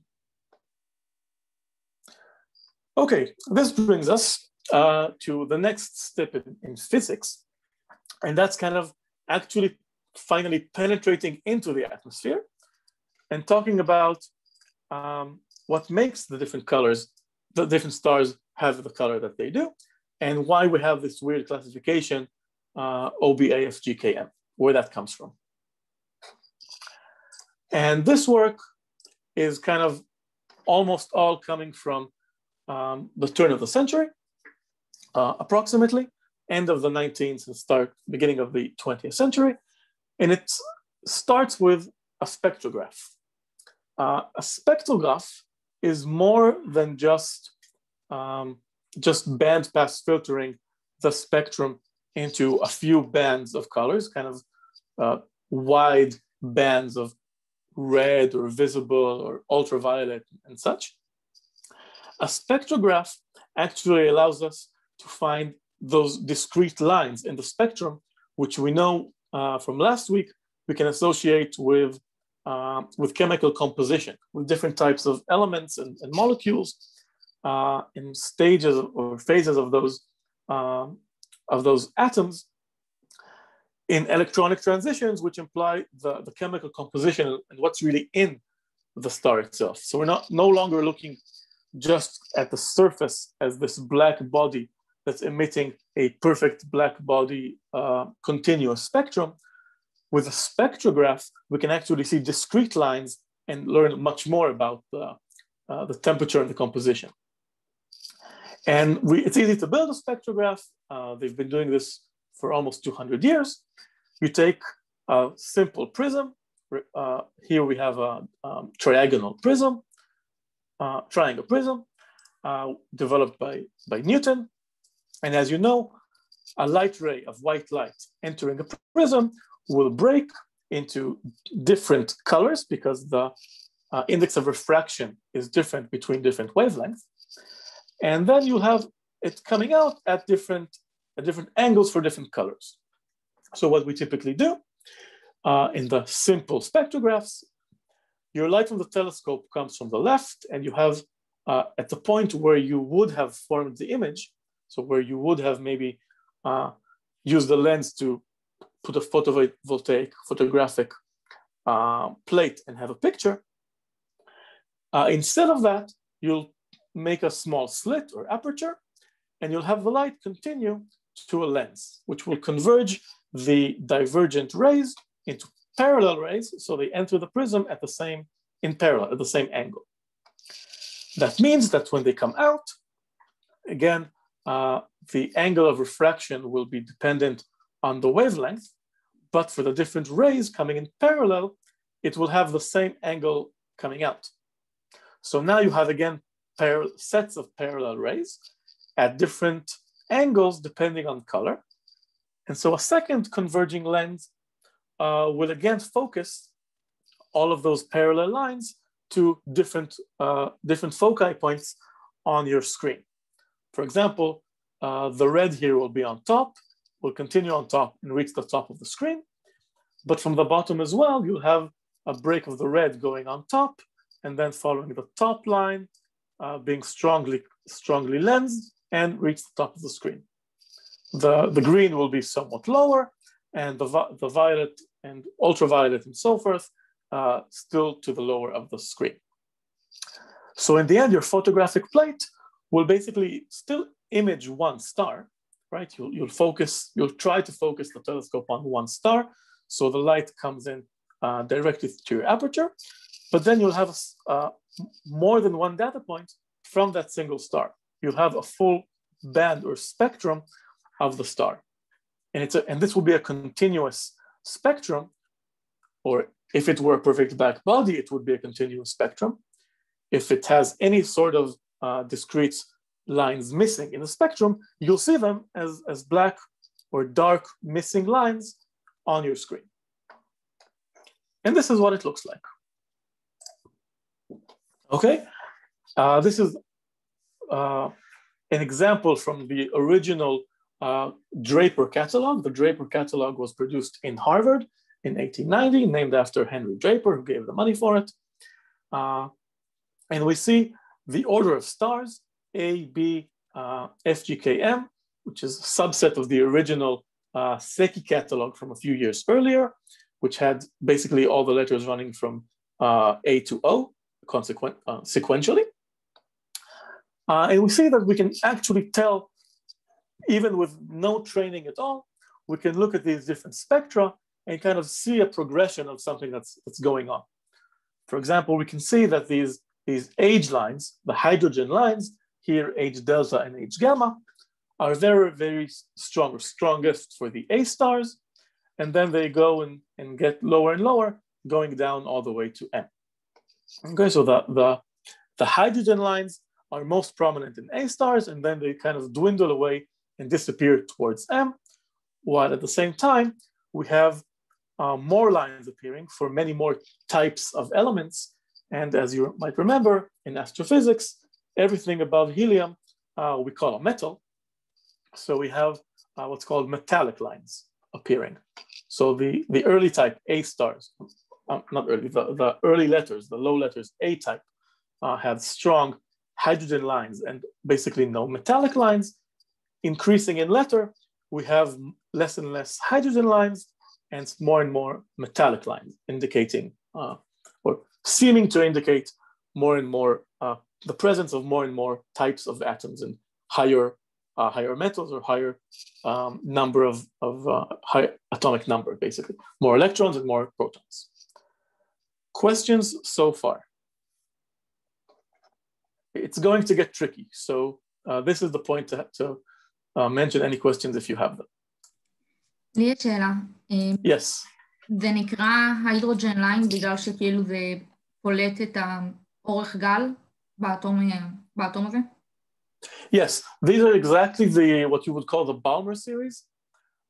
Okay, this brings us to the next step in physics, and that's kind of actually finally penetrating into the atmosphere and talking about what makes the different colors, the different stars have the color that they do, and why we have this weird classification, OBAFGKM, where that comes from. And this work is kind of almost all coming from the turn of the century, approximately, end of the 19th and beginning of the 20th century. And it starts with a spectrograph. A spectrograph is more than just band pass filtering the spectrum into a few bands of colors, kind of wide bands of red or visible or ultraviolet and such. A spectrograph actually allows us to find those discrete lines in the spectrum, which we know from last week, we can associate with chemical composition, with different types of elements and molecules in stages or phases of those atoms in electronic transitions, which imply the chemical composition and what's really in the star itself. So we're no longer looking just at the surface as this black body that's emitting a perfect black body continuous spectrum. With a spectrograph, we can actually see discrete lines and learn much more about the temperature and the composition. And it's easy to build a spectrograph. They've been doing this for almost 200 years. You take a simple prism. Here we have a triangle prism, developed by Newton. And as you know, a light ray of white light entering a prism will break into different colors because the index of refraction is different between different wavelengths. And then you'll have it coming out at different angles for different colors. So what we typically do in the simple spectrographs, your light from the telescope comes from the left, and you have at the point where you would have formed the image, so where you would have maybe used the lens to put a photovoltaic photographic plate and have a picture. Instead of that, you'll make a small slit or aperture, and you'll have the light continue to a lens, which will converge the divergent rays into parallel rays, so they enter the prism at the same, in parallel, at the same angle. That means that when they come out, again, the angle of refraction will be dependent on the wavelength, but for the different rays coming in parallel, it will have the same angle coming out. So now you have, again, sets of parallel rays at different angles depending on color. And so a second converging lens will again focus all of those parallel lines to different foci points on your screen. For example, the red here will be on top, will continue on top and reach the top of the screen. But from the bottom as well, you'll have a break of the red going on top, and then following the top line, being strongly lensed and reach the top of the screen. The green will be somewhat lower, and the violet and ultraviolet and so forth still to the lower of the screen. So in the end, your photographic plate will basically still image one star, right? You'll try to focus the telescope on one star, so the light comes in directly to your aperture, but then you'll have more than one data point from that single star. You'll have a full band or spectrum of the star. And this will be a continuous spectrum, or if it were a perfect black body, it would be a continuous spectrum. If it has any sort of discrete lines missing in the spectrum, you'll see them as black or dark missing lines on your screen. And this is what it looks like. Okay, this is an example from the original Draper Catalog. The Draper Catalog was produced in Harvard in 1890, named after Henry Draper, who gave the money for it. And we see the order of stars, A, B, F, G, K, M, which is a subset of the original Secchi catalog from a few years earlier, which had basically all the letters running from A to O, sequentially. And we see that we can actually tell, even with no training at all, we can look at these different spectra and kind of see a progression of something that's going on. For example, we can see that these age lines, the hydrogen lines, here H delta and H gamma, are very, very strong, or strongest for the A stars, and then they go and get lower and lower, going down all the way to M. Okay, so the hydrogen lines are most prominent in A stars, and then they kind of dwindle away and disappear towards M, while at the same time, we have more lines appearing for many more types of elements. And as you might remember, in astrophysics, everything above helium we call a metal. So we have what's called metallic lines appearing. So the early type A stars, not early, the early letters, the low letters A type had strong hydrogen lines and basically no metallic lines. Increasing in letter, we have less and less hydrogen lines and more metallic lines, indicating or seeming to indicate more and more the presence of more and more types of atoms and higher metals, or higher number of high atomic number, basically more electrons and more protons. Questions so far? It's going to get tricky, so this is the point to mention any questions if you have them. לי יש שאלה. Yes. זה נקרא היידרוג'ן ליין בגלל שכאילו זה פולט את האורך גל באטום הזה? Yes, these are exactly what you would call the Balmer series,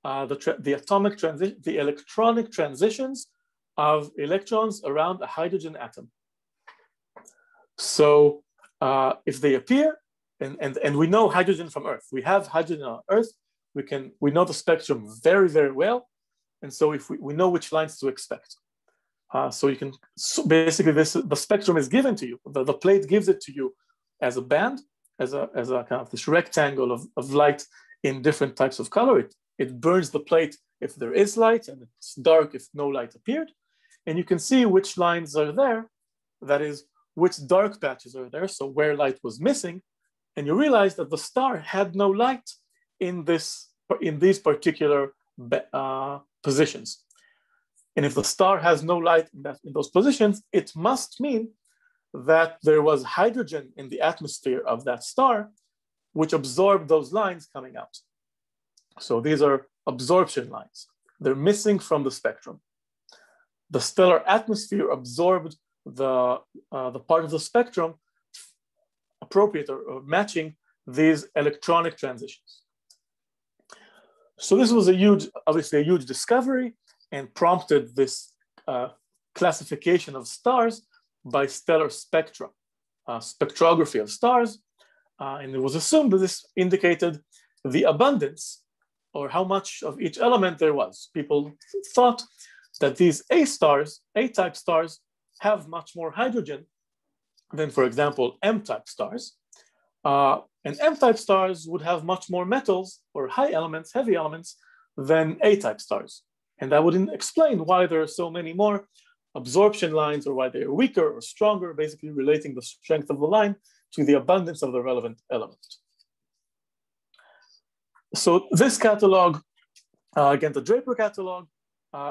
the electronic transitions of electrons around a hydrogen atom. So if they appear, and we know hydrogen from Earth, we have hydrogen on Earth, we know the spectrum very, very well. And so if we know which lines to expect. So you can, basically the spectrum is given to you. The plate gives it to you as a band, as a kind of this rectangle of light in different types of color. It burns the plate if there is light, and it's dark if no light appeared. And you can see which lines are there, that is, which dark patches are there, so where light was missing. And you realize that the star had no light in these particular positions. And if the star has no light in those positions, it must mean that there was hydrogen in the atmosphere of that star, which absorbed those lines coming out. So these are absorption lines. They're missing from the spectrum. The stellar atmosphere absorbed the part of the spectrum appropriate or matching these electronic transitions. So this was obviously a huge discovery, and prompted this classification of stars by stellar spectra, spectrography of stars. And it was assumed that this indicated the abundance or how much of each element there was. People thought that these A-type stars, have much more hydrogen than, for example, M-type stars. And M-type stars would have much more metals or heavy elements than A-type stars. And that would explain why there are so many more absorption lines, or why they are weaker or stronger, basically relating the strength of the line to the abundance of the relevant element. So this catalog, again, the Draper Catalog,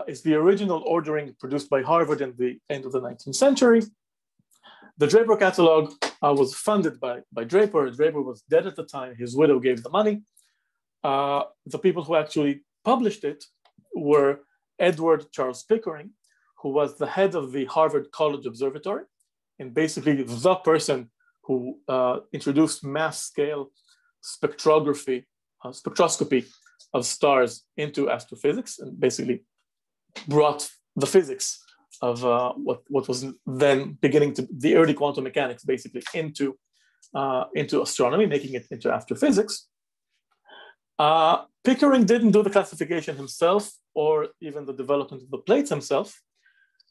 is the original ordering produced by Harvard in the end of the 19th century. The Draper Catalog was funded by Draper. Draper was dead at the time. His widow gave the money. The people who actually published it were Edward Charles Pickering, who was the head of the Harvard College Observatory, and basically the person who introduced mass-scale spectroscopy of stars into astrophysics, and basically brought the physics of what was then beginning to the early quantum mechanics, basically into astronomy, making it into astrophysics. Pickering didn't do the classification himself, or even the development of the plates himself.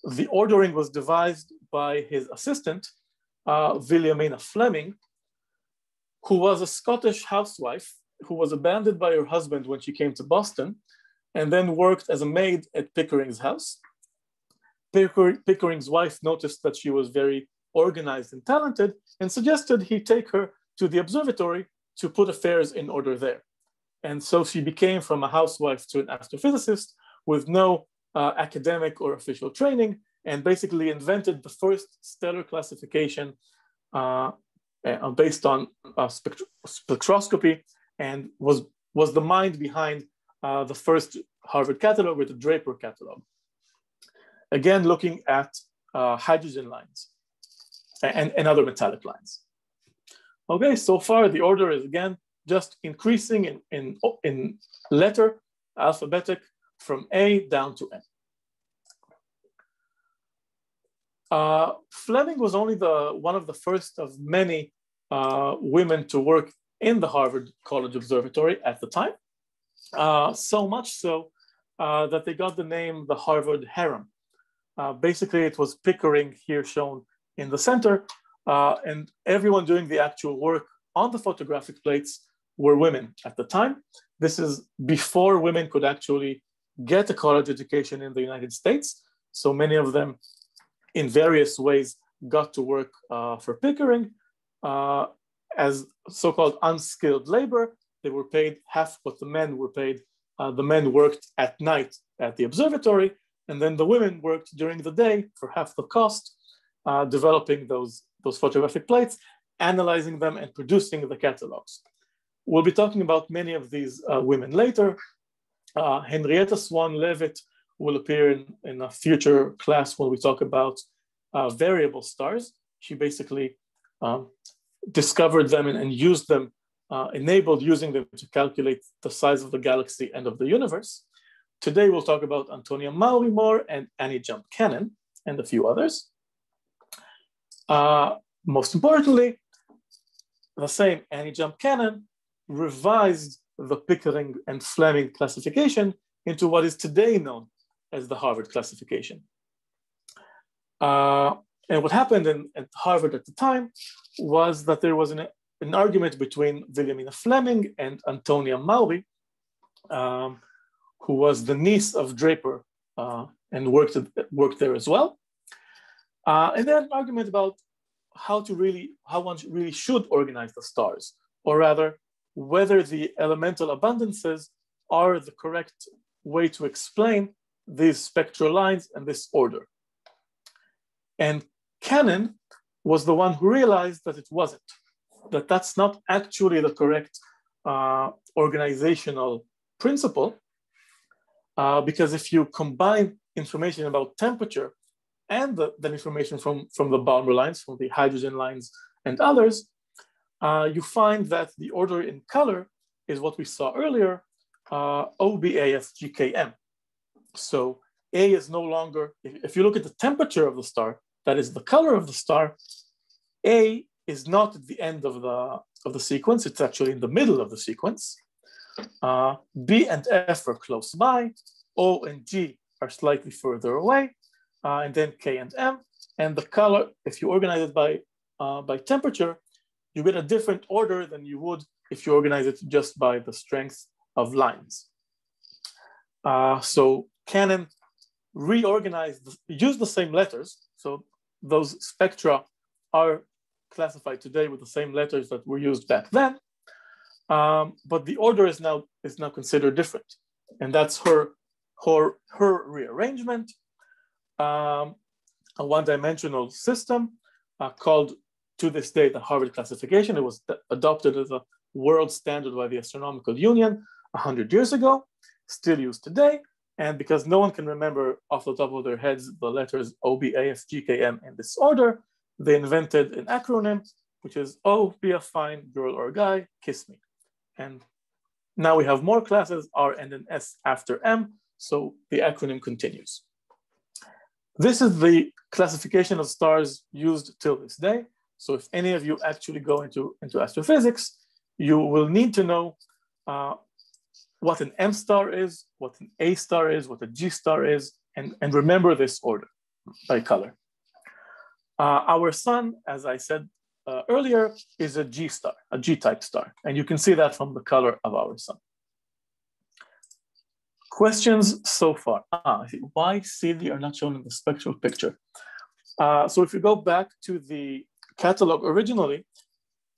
The ordering was devised by his assistant, Wilhelmina Fleming, who was a Scottish housewife who was abandoned by her husband when she came to Boston, and then worked as a maid at Pickering's house. Pickering's wife noticed that she was very organized and talented, and suggested he take her to the observatory to put affairs in order there. And so she became from a housewife to an astrophysicist with no academic or official training, and basically invented the first stellar classification based on spectroscopy, and was the mind behind the first Harvard catalog, with the Draper Catalog. Again, looking at hydrogen lines and other metallic lines. Okay, so far the order is again just increasing in letter, alphabetic, from A down to N. Fleming was only one of the first of many women to work in the Harvard College Observatory at the time. So much so that they got the name the Harvard Harem. Basically, it was Pickering here shown in the center, and everyone doing the actual work on the photographic plates were women at the time. This is before women could actually get a college education in the United States. So many of them in various ways got to work for Pickering as so-called unskilled labor. They were paid half what the men were paid. The men worked at night at the observatory, and then the women worked during the day for half the cost, developing those photographic plates, analyzing them, and producing the catalogs. We'll be talking about many of these women later. Henrietta Swan Leavitt will appear in a future class when we talk about variable stars. She basically discovered them and used them, enabled using them to calculate the size of the galaxy and of the universe. Today, we'll talk about Antonia Maury Moore and Annie Jump Cannon and a few others. Most importantly, the same Annie Jump Cannon revised the Pickering and Fleming classification into what is today known as the Harvard classification. And what happened at Harvard at the time was that there was an argument between Wilhelmina Fleming and Antonia Maury, who was the niece of Draper and worked there as well. And they had an argument about how one really should organize the stars, or rather, whether the elemental abundances are the correct way to explain these spectral lines and this order. And Cannon was the one who realized that it wasn't, that that's not actually the correct organizational principle, because if you combine information about temperature and the information from the Balmer lines, from the hydrogen lines and others, you find that the order in color is what we saw earlier, OBAFGKM. So A is no longer, if you look at the temperature of the star, that is the color of the star, A is not at the end of the sequence, it's actually in the middle of the sequence. B and F are close by, O and G are slightly further away, and then K and M. And the color, if you organize it by temperature, you get a different order than you would if you organize it just by the strength of lines. So Cannon reorganized, used the same letters. So those spectra are classified today with the same letters that were used back then. But the order is now considered different. And that's her rearrangement, a one-dimensional system called, to this day, the Harvard classification. It was adopted as a world standard by the Astronomical Union 100 years ago, still used today. And because no one can remember off the top of their heads the letters O, B, A, F, G, K, M in this order, they invented an acronym, which is O, be a fine girl or guy, kiss me. And now we have more classes, R and an S after M, so the acronym continues. This is the classification of stars used till this day. So if any of you actually go into astrophysics, you will need to know what an M star is, what an A star is, what a G star is, and remember this order by color. Our sun, as I said earlier, is a G star, a G-type star. And you can see that from the color of our sun. Questions so far? Why CD are not shown in the spectral picture? So if you go back to the catalog originally,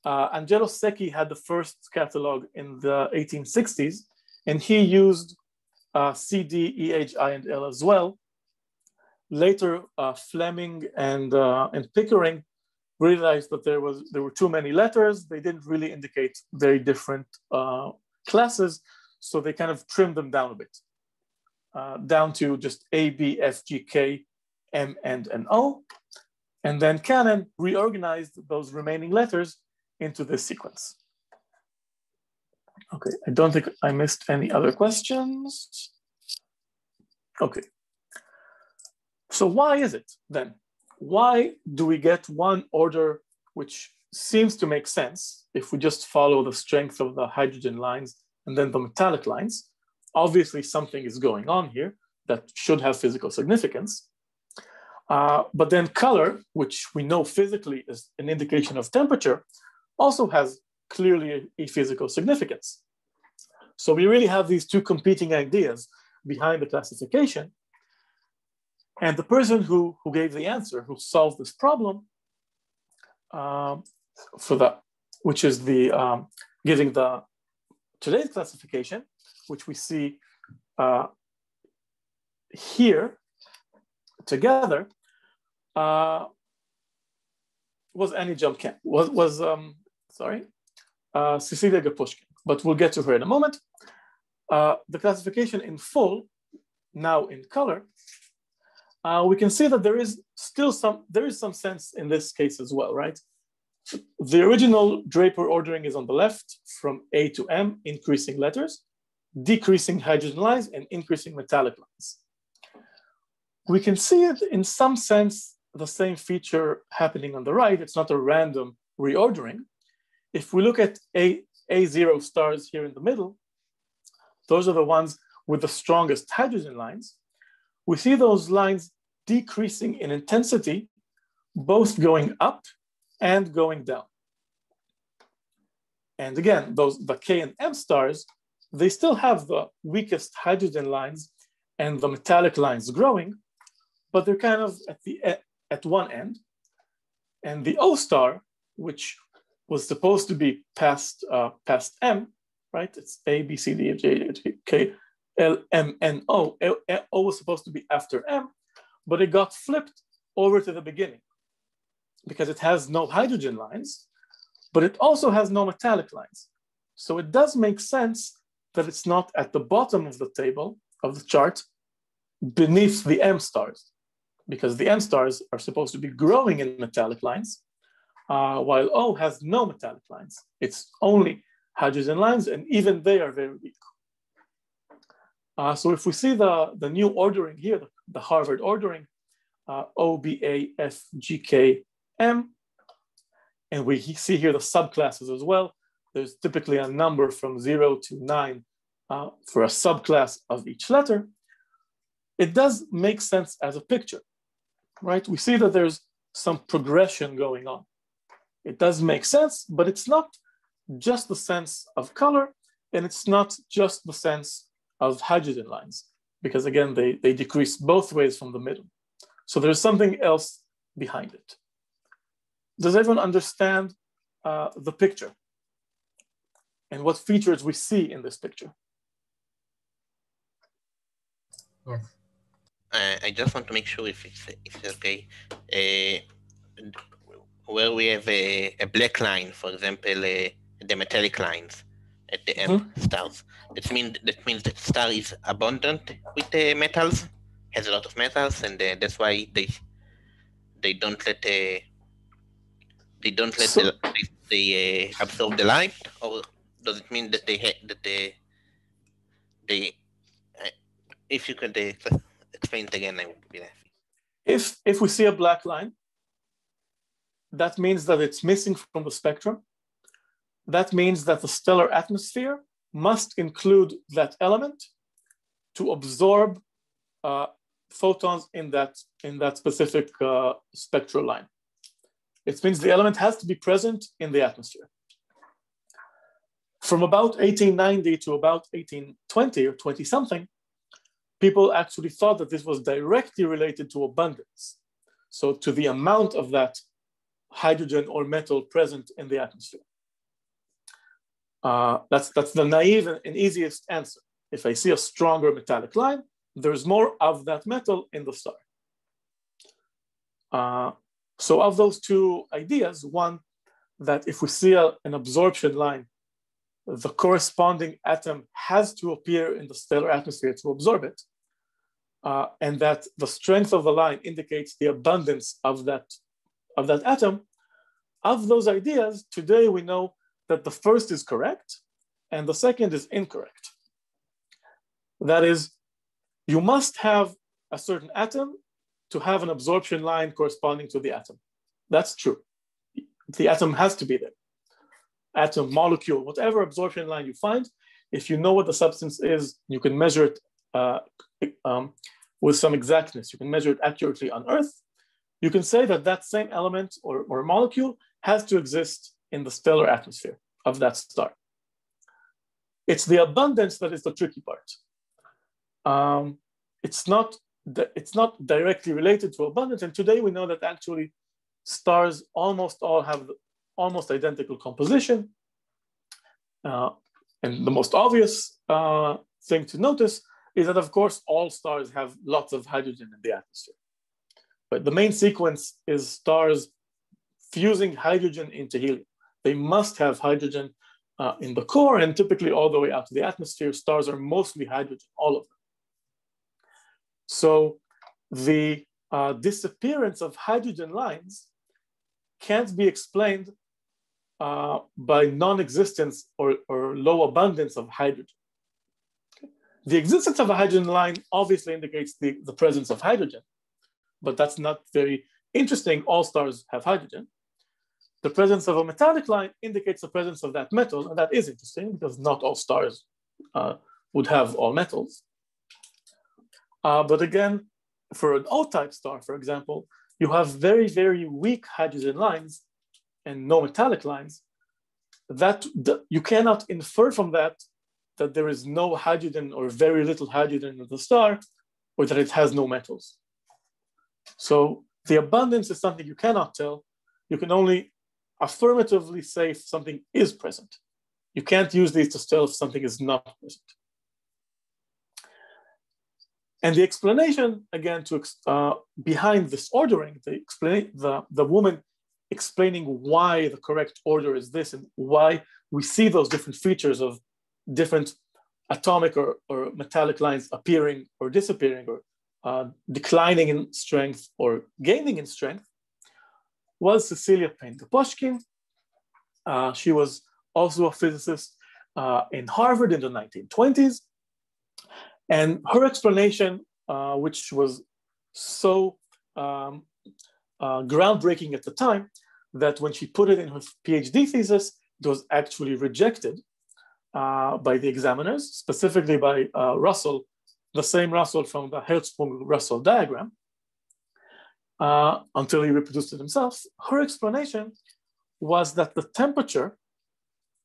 Angelo Secchi had the first catalog in the 1860s, and he used CD, E, H, I, and L as well. Later, Fleming and Pickering realized that there were too many letters. They didn't really indicate very different classes, so they kind of trimmed them down a bit, down to just A, B, F, G, K, M, and O. And then Cannon reorganized those remaining letters into this sequence. Okay, I don't think I missed any other questions. Okay. So why is it then? Why do we get one order which seems to make sense if we just follow the strength of the hydrogen lines and then the metallic lines? Obviously, something is going on here that should have physical significance. But then color, which we know physically is an indication of temperature, also has clearly a physical significance. So we really have these two competing ideas behind the classification. And the person who gave the answer, who solved this problem, which is the giving the today's classification, which we see here together, was Annie Jump-Kemp, Cecilia Gapushkin, but we'll get to her in a moment. The classification in full, now in color, we can see that there is some sense in this case as well, right? The original Draper ordering is on the left from A to M, increasing letters, decreasing hydrogen lines, and increasing metallic lines. We can see it in some sense, the same feature happening on the right. It's not a random reordering. If we look at A0 stars here in the middle, those are the ones with the strongest hydrogen lines, we see those lines decreasing in intensity, both going up and going down. And again, the K and M stars, they still have the weakest hydrogen lines and the metallic lines growing, but they're kind of at one end. And the O star, which was supposed to be past M, right? It's A, B, C, D, J, K, L, M, N, O. O was supposed to be after M, but it got flipped over to the beginning because it has no hydrogen lines, but it also has no metallic lines. So it does make sense that it's not at the bottom of the table, of the chart, beneath the M stars, because the M stars are supposed to be growing in metallic lines, while O has no metallic lines. It's only hydrogen lines, and even they are very weak. So if we see the new ordering here, the Harvard ordering, O, B, A, F, G, K, M, and we see here the subclasses as well. There's typically a number from 0 to 9 for a subclass of each letter. It does make sense as a picture, right? We see that there's some progression going on. It does make sense, but it's not just the sense of color, and it's not just the sense of hydrogen lines, because again, they decrease both ways from the middle. So there's something else behind it. Does everyone understand the picture and what features we see in this picture? Yes. I just want to make sure if it's okay. Where we have a black line, for example, the metallic lines at the end stars. That means that star is abundant with metals, has a lot of metals, and that's why they don't let they absorb the light, or does it mean that they if you could explain it again, I would be happy. If we see a black line, that means that it's missing from the spectrum. That means that the stellar atmosphere must include that element to absorb photons in that specific spectral line. It means the element has to be present in the atmosphere. From about 1890 to about 1820 or 20 something, people actually thought that this was directly related to abundance. So to the amount of that hydrogen or metal present in the atmosphere. That's the naive and easiest answer. If I see a stronger metallic line, there's more of that metal in the star. So of those two ideas, one, that if we see an absorption line, the corresponding atom has to appear in the stellar atmosphere to absorb it, and that the strength of the line indicates the abundance of that atom. Of those ideas, today we know that the first is correct and the second is incorrect. That is, you must have a certain atom to have an absorption line corresponding to the atom. That's true. The atom has to be there. Atom, molecule, whatever absorption line you find, if you know what the substance is, you can measure it with some exactness. You can measure it accurately on Earth. You can say that that same element or molecule has to exist in the stellar atmosphere of that star. It's the abundance that is the tricky part. It's not directly related to abundance, and today we know that actually stars almost all have almost identical composition. And the most obvious thing to notice is that, of course, all stars have lots of hydrogen in the atmosphere. But the main sequence is stars fusing hydrogen into helium. They must have hydrogen in the core, and typically all the way out to the atmosphere, stars are mostly hydrogen, all of them. So the disappearance of hydrogen lines can't be explained by non-existence or low abundance of hydrogen. Okay. The existence of a hydrogen line obviously indicates the presence of hydrogen, but that's not very interesting. All stars have hydrogen. The presence of a metallic line indicates the presence of that metal, and that is interesting because not all stars would have all metals. But again, for an O-type star, for example, you have very, very weak hydrogen lines and no metallic lines. That you cannot infer from that there is no hydrogen or very little hydrogen in the star, or that it has no metals. So the abundance is something you cannot tell. You can only affirmatively say if something is present. You can't use these to tell if something is not present. And the explanation, again, behind this ordering, the woman explaining why the correct order is this and why we see those different features of different atomic or metallic lines appearing or disappearing or declining in strength or gaining in strength, was Cecilia Payne-Gaposchkin. She was also a physicist in Harvard in the 1920s. And her explanation, which was so groundbreaking at the time, that when she put it in her PhD thesis, it was actually rejected by the examiners, specifically by Russell, the same Russell from the Hertzsprung-Russell diagram, until he reproduced it himself. Her explanation was that the temperature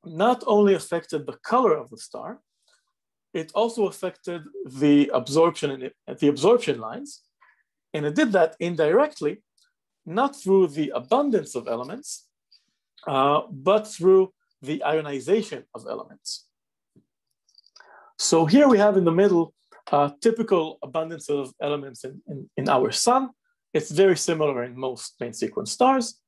not only affected the color of the star, it also affected the absorption lines. And it did that indirectly, not through the abundance of elements, but through the ionization of elements. So here we have in the middle typical abundance of elements in our sun. It's very similar in most main sequence stars.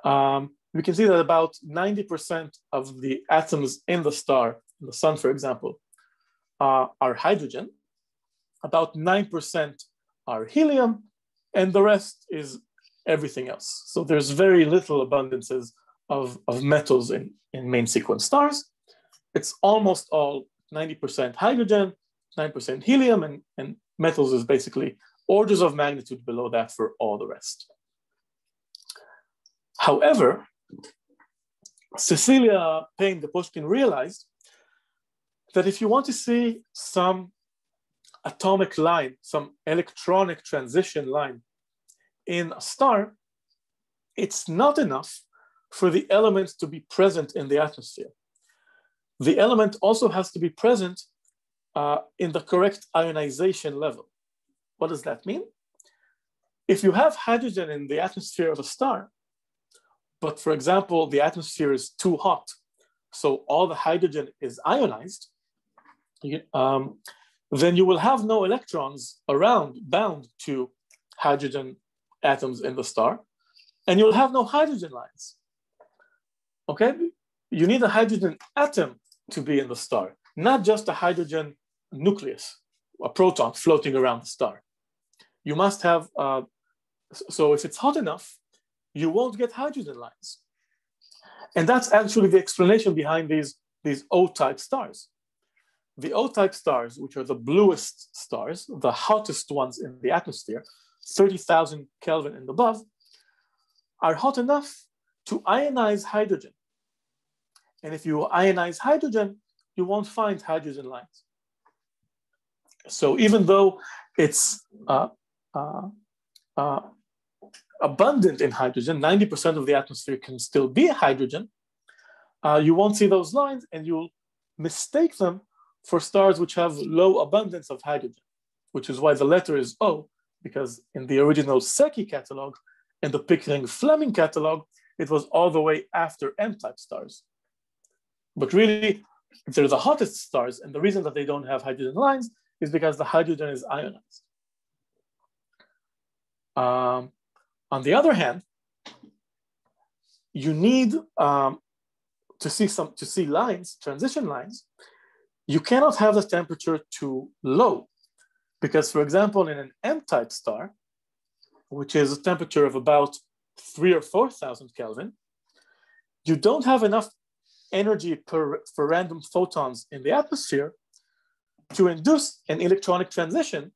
We can see that about 90% of the atoms in the star, in the sun, for example, are hydrogen. About 9% are helium, and the rest is everything else. So there's very little abundances of metals in main sequence stars. It's almost all 90% hydrogen, 9% helium, and metals is basically orders of magnitude below that for all the rest. However, Cecilia Payne-Gaposchkin realized that if you want to see some atomic line, some electronic transition line in a star, it's not enough for the element to be present in the atmosphere. The element also has to be present in the correct ionization level. What does that mean? If you have hydrogen in the atmosphere of a star, but for example, the atmosphere is too hot, so all the hydrogen is ionized, then you will have no electrons around bound to hydrogen atoms in the star, and you'll have no hydrogen lines. Okay? You need a hydrogen atom to be in the star, not just a hydrogen nucleus, a proton floating around the star. You must have, so if it's hot enough, you won't get hydrogen lines. And that's actually the explanation behind these O-type stars. The O-type stars, which are the bluest stars, the hottest ones in the atmosphere, 30,000 Kelvin and above, are hot enough to ionize hydrogen. And if you ionize hydrogen, you won't find hydrogen lines. So even though it's abundant in hydrogen, 90% of the atmosphere can still be hydrogen, you won't see those lines, and you'll mistake them for stars which have low abundance of hydrogen, which is why the letter is O, because in the original Secchi catalog and the Pickering-Fleming catalog, it was all the way after M-type stars. But really, they're the hottest stars, and the reason that they don't have hydrogen lines is because the hydrogen is ionized. On the other hand, you need to see lines, transition lines. You cannot have the temperature too low, because, for example, in an M-type star, which is a temperature of about 3,000 or 4,000 Kelvin, you don't have enough energy for random photons in the atmosphere to induce an electronic transition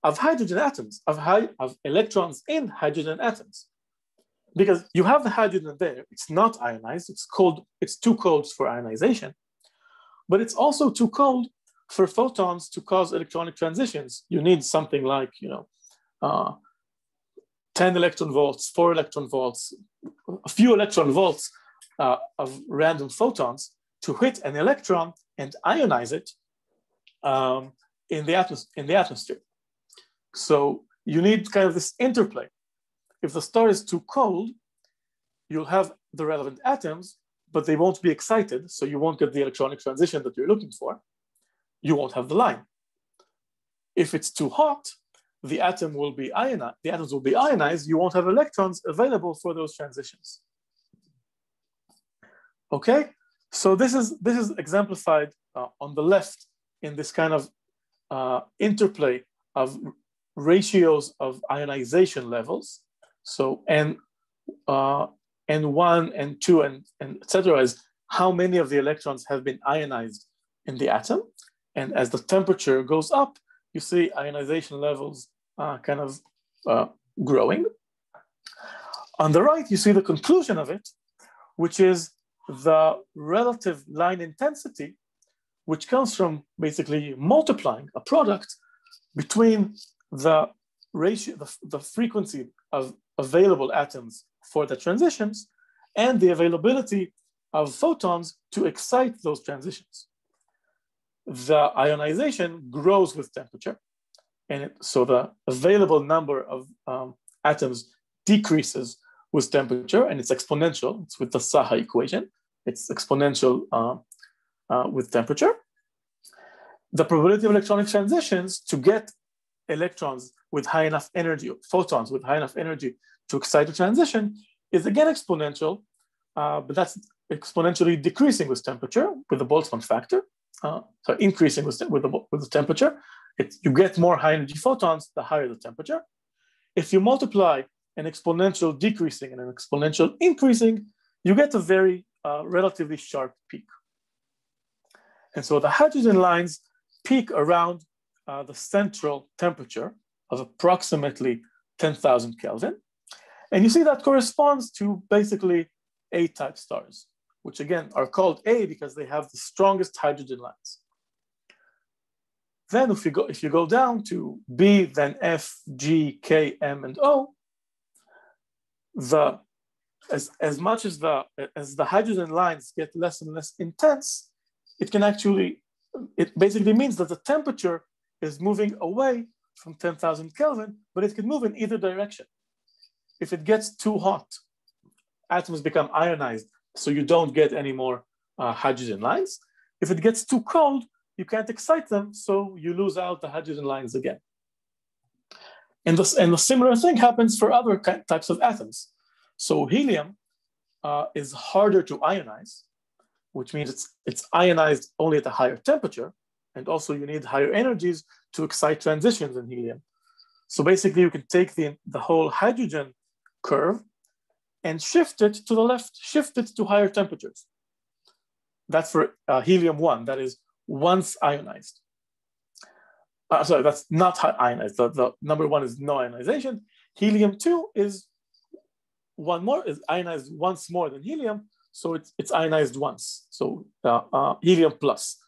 of hydrogen atoms, of electrons in hydrogen atoms. Because you have the hydrogen there, it's not ionized, it's cold, it's too cold for ionization, but it's also too cold for photons to cause electronic transitions, you need something like, 10 electron volts, 4 electron volts, a few electron volts of random photons to hit an electron and ionize it in the atmosphere. So you need kind of this interplay. If the star is too cold, you'll have the relevant atoms, but they won't be excited, so you won't get the electronic transition that you're looking for. You won't have the line. If it's too hot, the atoms will be ionized, you won't have electrons available for those transitions. Okay, so this is exemplified on the left in this kind of interplay of ratios of ionization levels. So N1, N2, and etc. is how many of the electrons have been ionized in the atom. And as the temperature goes up, you see ionization levels kind of growing. On the right, you see the conclusion of it, which is the relative line intensity, which comes from basically multiplying a product between the ratio, the frequency of available atoms for the transitions and the availability of photons to excite those transitions. The ionization grows with temperature, and so the available number of atoms decreases with temperature, and it's exponential. It's with the Saha equation. It's exponential with temperature. The probability of electronic transitions to get electrons with high enough energy, photons with high enough energy to excite a transition is again exponential, but that's exponentially decreasing with temperature with the Boltzmann factor. So increasing with the temperature. You get more high energy photons, the higher the temperature. If you multiply an exponential decreasing and an exponential increasing, you get a very relatively sharp peak. And so the hydrogen lines peak around the central temperature of approximately 10,000 Kelvin. And you see that corresponds to basically A-type stars, which again are called A because they have the strongest hydrogen lines. Then if you go down to B, then F, G, K, M, and O, as much as the hydrogen lines get less and less intense, it basically means that the temperature is moving away from 10,000 Kelvin, but it can move in either direction. If it gets too hot, atoms become ionized, so you don't get any more hydrogen lines. If it gets too cold, you can't excite them, so you lose out the hydrogen lines again. And the similar thing happens for other types of atoms. So helium is harder to ionize, which means it's ionized only at a higher temperature, and also you need higher energies to excite transitions in helium. So basically you can take the whole hydrogen curve and shift it to the left, shift it to higher temperatures. That's for helium-1, that is once ionized. Sorry, that's not ionized. The number 1 is no ionization. Helium-2 is ionized once more than helium, so it's ionized once. So helium plus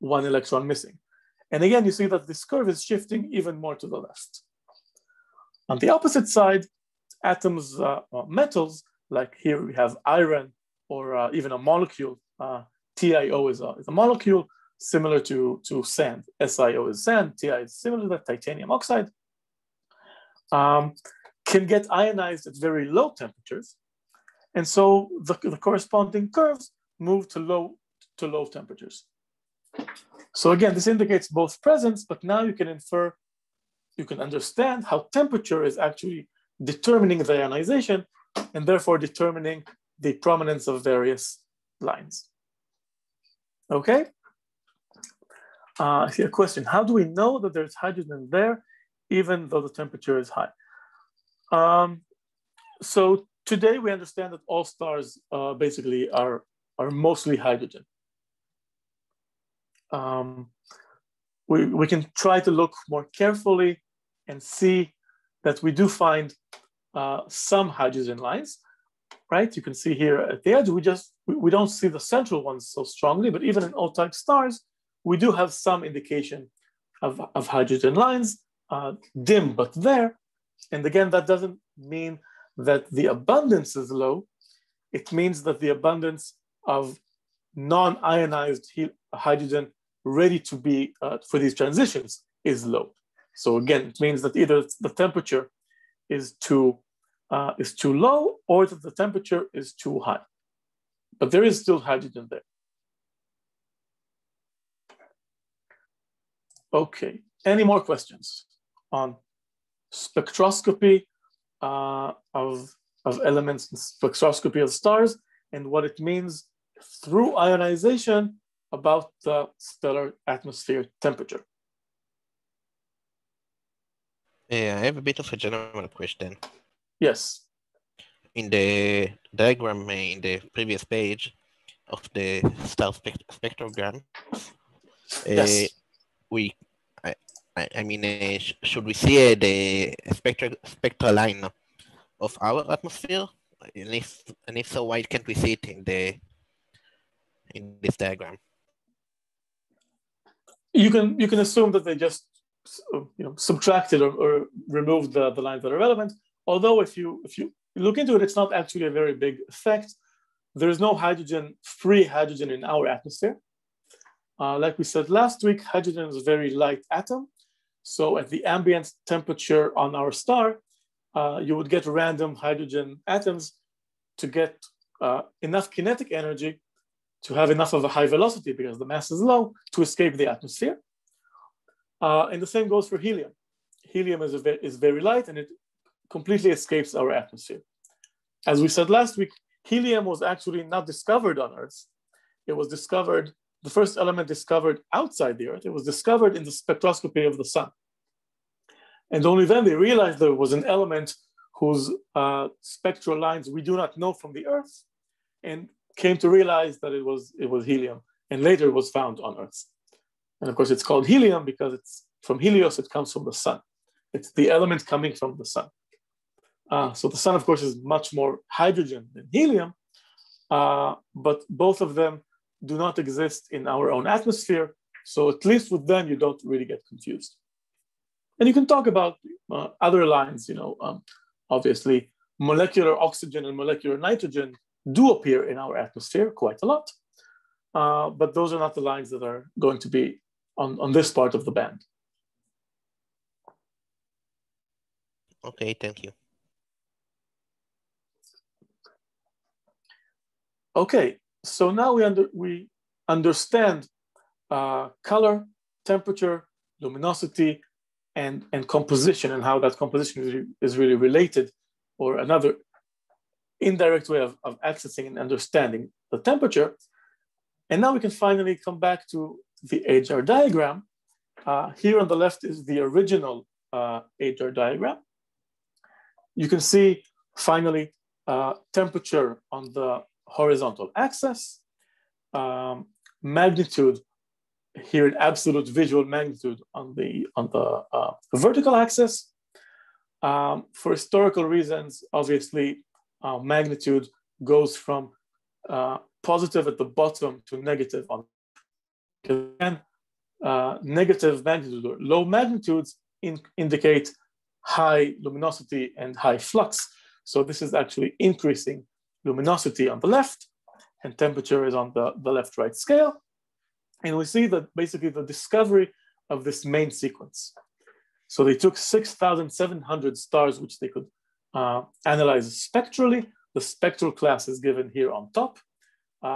1 electron missing. And again, you see that this curve is shifting even more to the left. On the opposite side, atoms, metals, like here we have iron, or even a molecule. TiO is a molecule similar to sand. SiO is sand, Ti is similar to that, titanium oxide. Can get ionized at very low temperatures. And so the corresponding curves move to low temperatures. So again, this indicates both presence, but now you can understand how temperature is actually determining the ionization and therefore determining the prominence of various lines. Okay? I see a question. How do we know that there's hydrogen there, even though the temperature is high? So today we understand that all stars basically are mostly hydrogen. We can try to look more carefully and see that we do find some hydrogen lines, right? You can see here at the edge, we don't see the central ones so strongly, but even in O-type stars, we do have some indication of hydrogen lines, dim but there. And again, that doesn't mean that the abundance is low. It means that the abundance of non-ionized hydrogen ready to be for these transitions is low. So again, it means that either the temperature is too low or that the temperature is too high. But there is still hydrogen there. Okay, any more questions on spectroscopy of elements and spectroscopy of stars and what it means through ionization about the stellar atmosphere temperature? Yeah, I have a bit of a general question. Yes. In the diagram in the previous page of the star spectrogram, Yes. Should we see the spectral line of our atmosphere? And if so, why can't we see it in this diagram? You can assume that they just subtracted or removed the lines that are relevant. Although if you look into it, it's not actually a very big effect. There is no free hydrogen in our atmosphere. Like we said last week, hydrogen is a very light atom. So at the ambient temperature on our star, you would get random hydrogen atoms to get enough kinetic energy to have enough of a high velocity because the mass is low to escape the atmosphere. And the same goes for helium. Helium is very light and it completely escapes our atmosphere. As we said last week, helium was actually not discovered on Earth. It was discovered, the first element discovered outside the Earth. It was discovered in the spectroscopy of the sun. And only then they realized there was an element whose spectral lines we do not know from the Earth, and came to realize that it was helium, and later it was found on Earth. And of course, it's called helium because it's from Helios, it comes from the sun. It's the element coming from the sun. So the sun, of course, is much more hydrogen than helium, but both of them do not exist in our own atmosphere. So at least with them, you don't really get confused. And you can talk about other lines, obviously molecular oxygen and molecular nitrogen do appear in our atmosphere quite a lot, but those are not the lines that are going to be on this part of the band. Okay, thank you. Okay, so now we understand color, temperature, luminosity, and composition, and how that composition is really related, or another indirect way of accessing and understanding the temperature. And now we can finally come back to the HR diagram. Here on the left is the original HR diagram. You can see finally temperature on the horizontal axis, magnitude here in absolute visual magnitude on the vertical axis. For historical reasons, obviously, magnitude goes from positive at the bottom to negative on. Again, negative magnitude or low magnitudes indicate high luminosity and high flux. So this is actually increasing luminosity on the left, and temperature is on the left-right scale. And we see that basically the discovery of this main sequence. So they took 6,700 stars, which they could analyze spectrally. The spectral class is given here on top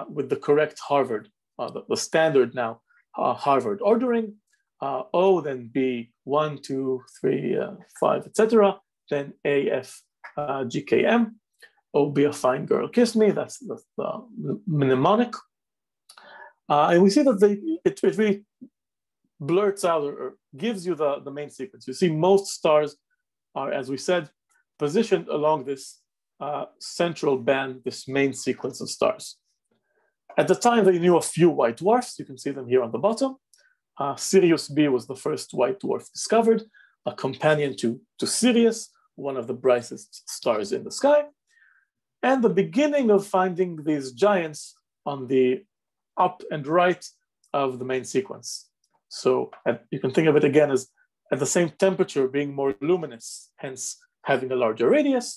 with the correct Harvard, the standard now Harvard ordering. O, then B, 1, 2, 3, 5, etc. Then A, F, G, K, M. O, be a fine girl, kiss me. That's the mnemonic. And we see that it really blurts out or gives you the main sequence. You see most stars are, as we said, positioned along this central band, this main sequence of stars. At the time, they knew a few white dwarfs. You can see them here on the bottom. Sirius B was the first white dwarf discovered, a companion to Sirius, one of the brightest stars in the sky. And the beginning of finding these giants on the up and right of the main sequence. So you can think of it again as at the same temperature being more luminous, hence having a larger radius,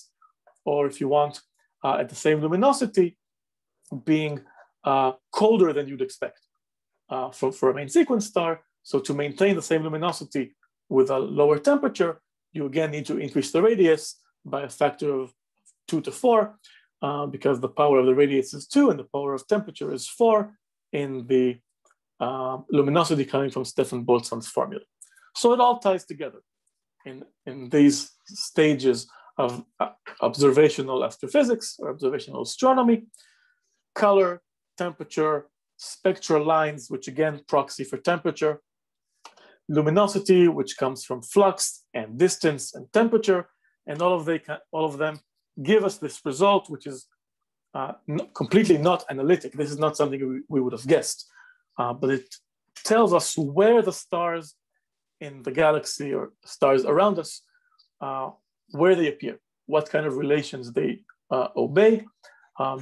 or if you want, at the same luminosity being colder than you'd expect for a main sequence star. So to maintain the same luminosity with a lower temperature, you again need to increase the radius by a factor of 2 to 4, because the power of the radius is 2 and the power of temperature is 4 in the luminosity coming from Stefan Boltzmann's formula. So it all ties together in these stages of observational astrophysics or observational astronomy: color, temperature, spectral lines, which again proxy for temperature, luminosity, which comes from flux and distance and temperature, and all of them give us this result, which is completely not analytic. This is not something we would have guessed, but it tells us where the stars in the galaxy or stars around us, where they appear, what kind of relations they obey,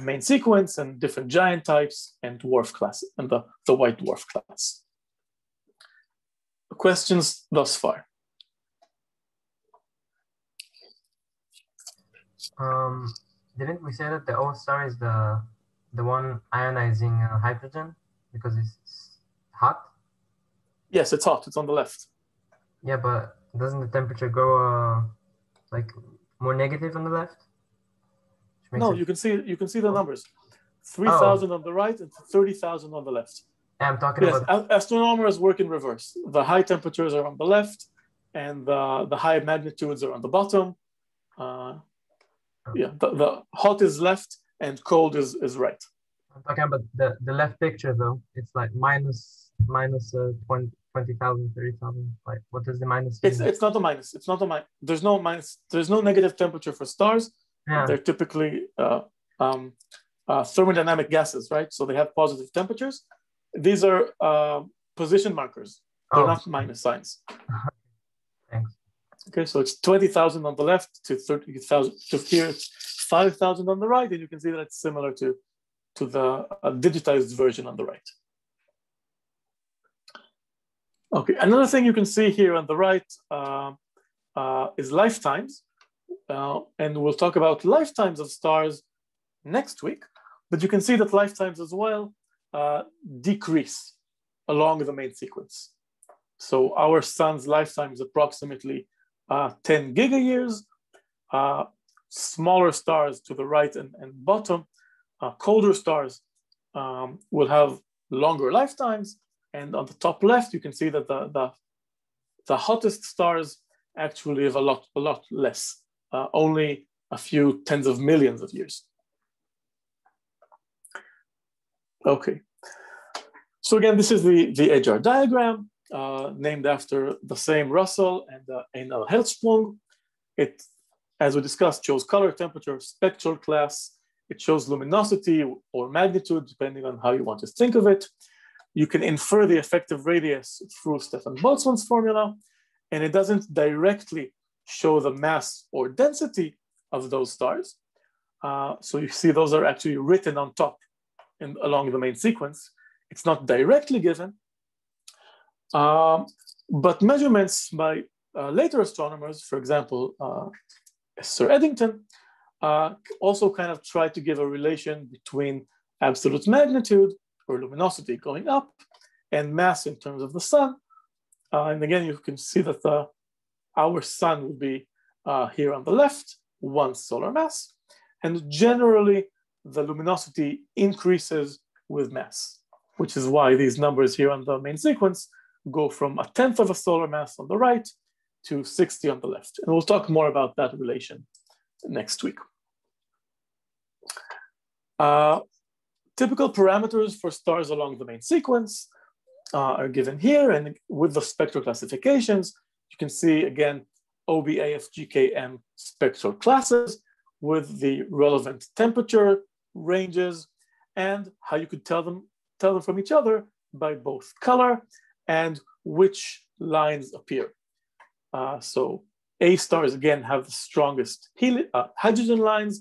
main sequence and different giant types and dwarf class and the white dwarf class. Questions thus far? Didn't we say that the O star is the one ionizing hydrogen because it's hot? Yes, it's hot. It's on the left. Yeah, but doesn't the temperature go like more negative on the left? No, you can see the numbers. 3,000 on the right and 30,000 on the left. Yeah, I'm talking about. Astronomers work in reverse. The high temperatures are on the left, and the high magnitudes are on the bottom. Yeah, the hot is left and cold is right. I'm talking about the left picture though. It's like minus 20,000, 30,000. Like, what does the minus mean? It's not a minus. It's not a minus. There's no minus. There's no negative temperature for stars. Yeah. They're typically thermodynamic gases, right? So they have positive temperatures. These are position markers. They're not minus signs. Thanks. Okay, so it's 20,000 on the left to 30,000 to here. It's 5,000 on the right, and you can see that it's similar to the digitized version on the right. Okay, another thing you can see here on the right is lifetimes. And we'll talk about lifetimes of stars next week, but you can see that lifetimes as well decrease along the main sequence. So our sun's lifetime is approximately 10 gigayears. Smaller stars to the right and bottom, colder stars will have longer lifetimes. And on the top left, you can see that the hottest stars actually have a lot less. Only a few tens of millions of years. Okay, so again, this is the HR diagram named after the same Russell and Hertzsprung. It, as we discussed, shows color, temperature, spectral class. It shows luminosity or magnitude, depending on how you want to think of it. You can infer the effective radius through Stefan Boltzmann's formula, and it doesn't directly show the mass or density of those stars. So you see those are actually written on top and along the main sequence. It's not directly given, but measurements by later astronomers, for example, Sir Eddington, also kind of try to give a relation between absolute magnitude or luminosity going up and mass in terms of the sun. And again, you can see that our sun would be here on the left, 1 solar mass. And generally, the luminosity increases with mass, which is why these numbers here on the main sequence go from 1/10 of a solar mass on the right to 60 on the left. And we'll talk more about that relation next week. Typical parameters for stars along the main sequence are given here, and with the spectral classifications, you can see again OBAFGKM spectral classes with the relevant temperature ranges and how you could tell them from each other by both color and which lines appear. So A stars again have the strongest hydrogen lines.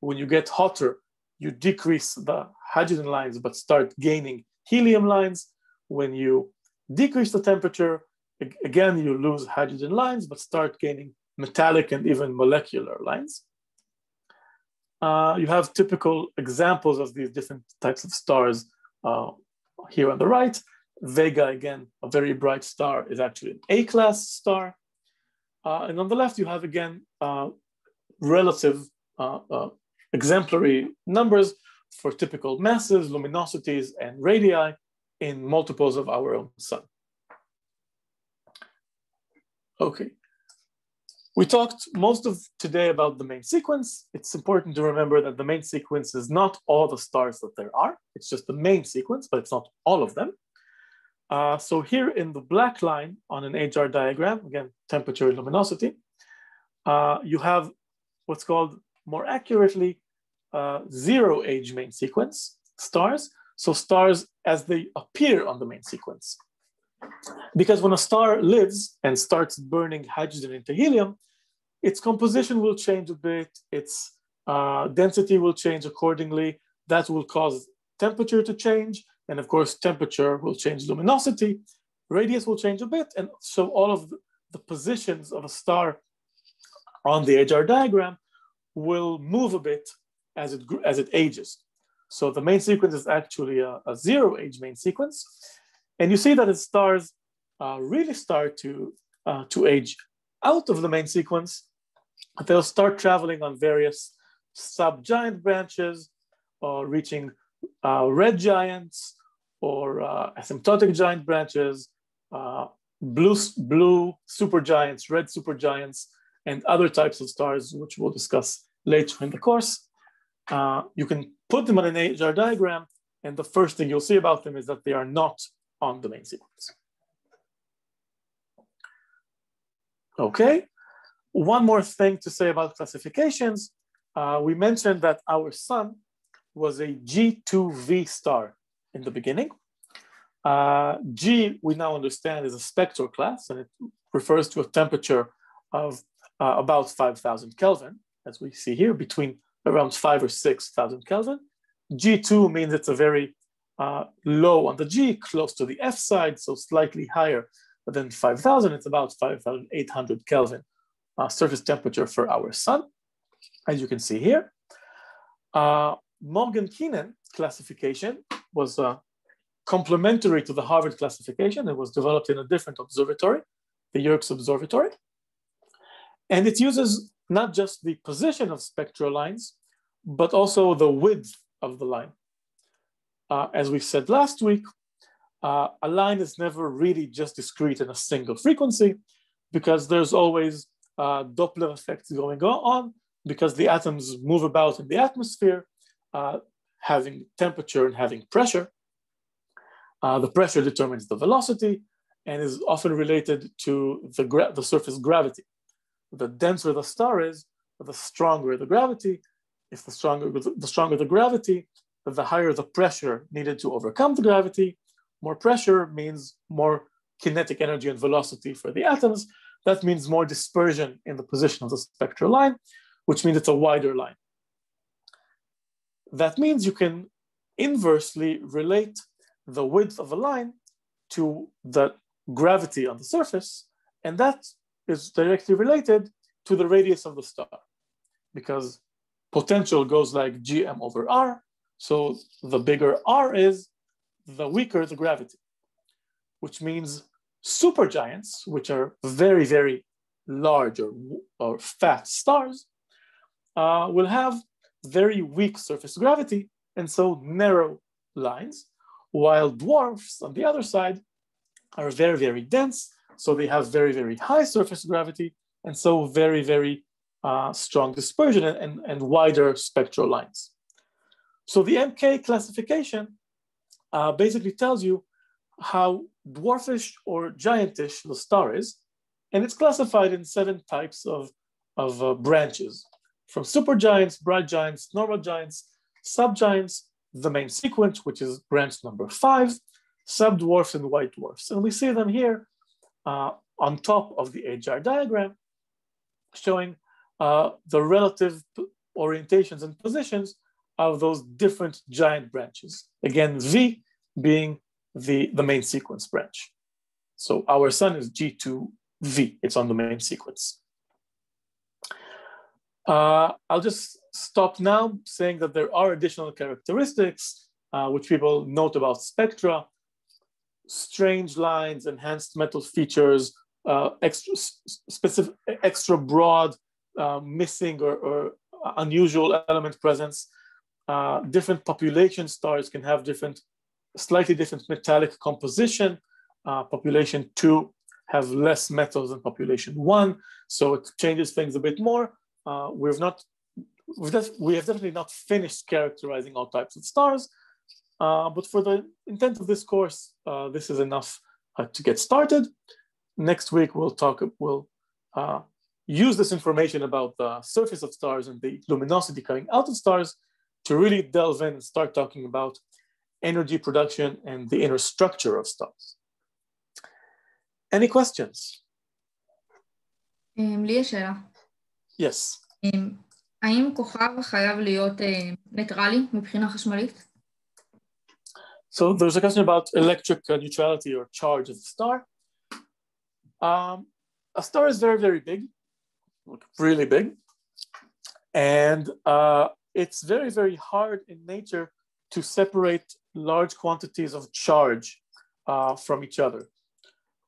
When you get hotter, you decrease the hydrogen lines but start gaining helium lines. when you decrease the temperature, again, you lose hydrogen lines, but start gaining metallic and even molecular lines. You have typical examples of these different types of stars here on the right. Vega, again, a very bright star, is actually an A-class star. And on the left, you have, again, relative exemplary numbers for typical masses, luminosities, and radii in multiples of our own sun. Okay. We talked most of today about the main sequence. It's important to remember that the main sequence is not all the stars that there are. It's just the main sequence, but it's not all of them. So here in the black line on an HR diagram, again, temperature and luminosity, you have what's called, more accurately, zero-age main sequence stars. So stars as they appear on the main sequence. Because when a star lives and starts burning hydrogen into helium, its composition will change a bit, its density will change accordingly. That will cause temperature to change. And of course, temperature will change luminosity. Radius will change a bit. And so all of the positions of a star on the HR diagram will move a bit as it ages. So the main sequence is actually a zero-age main sequence. And you see that as stars really start to age out of the main sequence, they'll start traveling on various subgiant branches, reaching red giants or asymptotic giant branches, blue supergiants, red supergiants, and other types of stars, which we'll discuss later in the course. You can put them on an HR diagram, and the first thing you'll see about them is that they are not on the main sequence. Okay, one more thing to say about classifications. We mentioned that our sun was a G2V star in the beginning. G, we now understand, is a spectral class, and it refers to a temperature of about 5,000 Kelvin, as we see here, between around 5,000 or 6,000 Kelvin. G2 means it's a very low on the G, close to the F side, so slightly higher than 5,000. It's about 5,800 Kelvin surface temperature for our sun, as you can see here. Morgan-Keenan classification was complementary to the Harvard classification. It was developed in a different observatory, the Yerkes Observatory. And it uses not just the position of spectral lines, but also the width of the line. As we said last week, a line is never really just discrete in a single frequency, because there's always Doppler effects going on, because the atoms move about in the atmosphere, having temperature and having pressure. The pressure determines the velocity and is often related to the surface gravity. The denser the star is, the stronger the gravity. If the stronger the gravity, the higher the pressure needed to overcome the gravity. More pressure means more kinetic energy and velocity for the atoms. That means more dispersion in the position of the spectral line, which means it's a wider line. That means you can inversely relate the width of a line to the gravity on the surface, and that is directly related to the radius of the star, because potential goes like Gm over R. So the bigger R is, the weaker the gravity, which means supergiants, which are very, very large or fat stars, will have very weak surface gravity, and so narrow lines, while dwarfs, on the other side, are very, very dense, so they have very, very high surface gravity, and so very, very strong dispersion and wider spectral lines. So the MK classification basically tells you how dwarfish or giantish the star is, and it's classified in 7 types of branches, from supergiants, bright giants, normal giants, subgiants, the main sequence, which is branch number 5, subdwarfs, and white dwarfs. And we see them here on top of the HR diagram, showing the relative orientations and positions of those different giant branches. Again, V being the main sequence branch. So our sun is G2V, it's on the main sequence. I'll just stop now saying that there are additional characteristics which people note about spectra: strange lines, enhanced metal features, extra broad, missing or unusual element presence. Different population stars can have slightly different metallic composition. Population 2 have less metals than population 1, so it changes things a bit more. We have definitely not finished characterizing all types of stars, but for the intent of this course, this is enough to get started. Next week, we'll use this information about the surface of stars and the luminosity coming out of stars to really delve in and start talking about energy production and the inner structure of stars. Any questions? לי יש שאלה. Yes. האם כוכב חייב להיות ניטרלי מבחינה חשמלית? So there's a question about electric neutrality or charge of the star. A star is very, very big, really big. And it's very, very hard in nature to separate large quantities of charge from each other,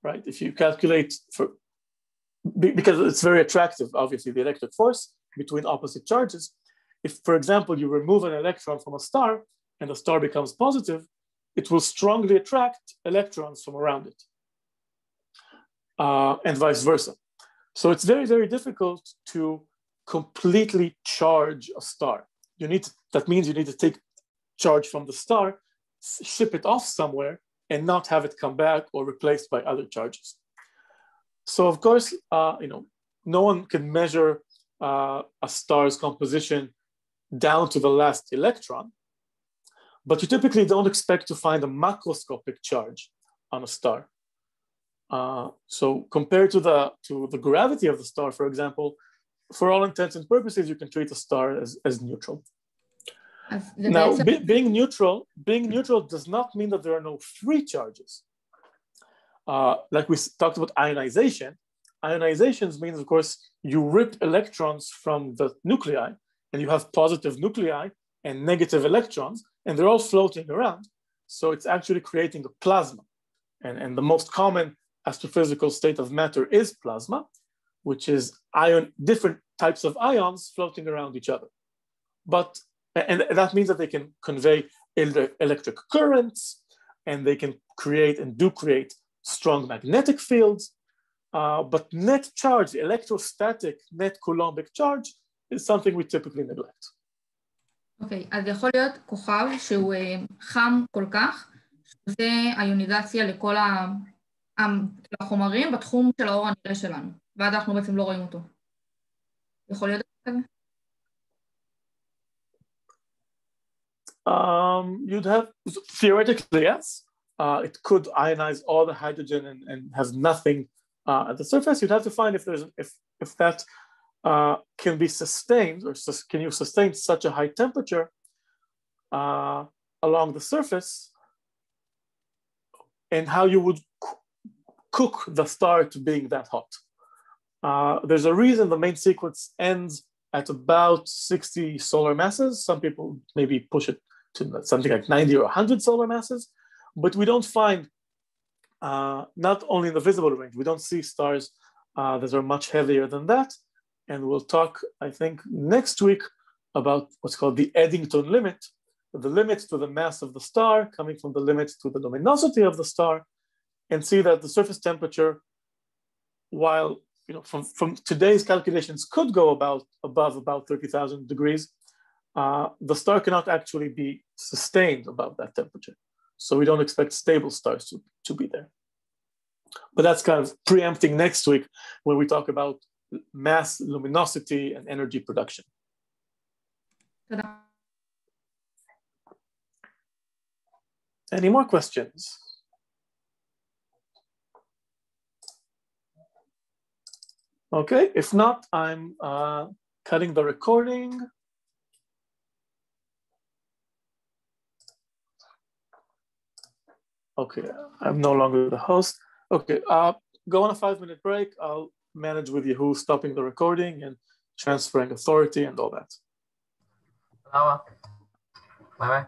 right? If you calculate because it's very attractive, obviously, the electric force between opposite charges. If, for example, you remove an electron from a star and the star becomes positive, it will strongly attract electrons from around it, and vice versa. So it's very, very difficult to completely charge a star. That means you need to take charge from the star, ship it off somewhere, and not have it come back or replaced by other charges. So of course, no one can measure a star's composition down to the last electron, but you typically don't expect to find a macroscopic charge on a star. So compared to the gravity of the star, for example, for all intents and purposes, you can treat a star as neutral. Now, being neutral does not mean that there are no free charges. Like we talked about ionization. Ionizations means, of course, you rip electrons from the nuclei, and you have positive nuclei and negative electrons, and they're all floating around. So it's actually creating a plasma. And the most common astrophysical state of matter is plasma, which is different types of ions floating around each other. And that means that they can convey electric currents, and they can create and do create strong magnetic fields. But net charge, the electrostatic net coulombic charge, is something we typically neglect. אוקיי, אז יכול להיות כוכב שהוא חם כל כך, שזה איוניזציה לכל החומרים בתחום של האור הנראה שלנו, ואז אנחנו בעצם לא רואים אותו. יכול להיות כזה? You'd have, theoretically, yes. It could ionize all the hydrogen and have nothing at the surface. You'd have to find if that can be sustained, or can you sustain such a high temperature along the surface, and how you would cook the star to being that hot. There's a reason the main sequence ends at about 60 solar masses. Some people maybe push it to something like 90 or 100 solar masses, but we don't find, not only in the visible range, we don't see stars that are much heavier than that. And we'll talk, I think, next week about what's called the Eddington limit, the limit to the mass of the star coming from the limit to the luminosity of the star, and see that the surface temperature, while from today's calculations could go above about 30,000 degrees, the star cannot actually be sustained above that temperature. So we don't expect stable stars to be there. But that's kind of preempting next week when we talk about mass, luminosity, and energy production. Any more questions? Okay, if not, I'm cutting the recording. Okay, I'm no longer the host. Okay, go on a 5-minute break. I'll manage with Yehu stopping the recording and transferring authority and all that. Bye-bye.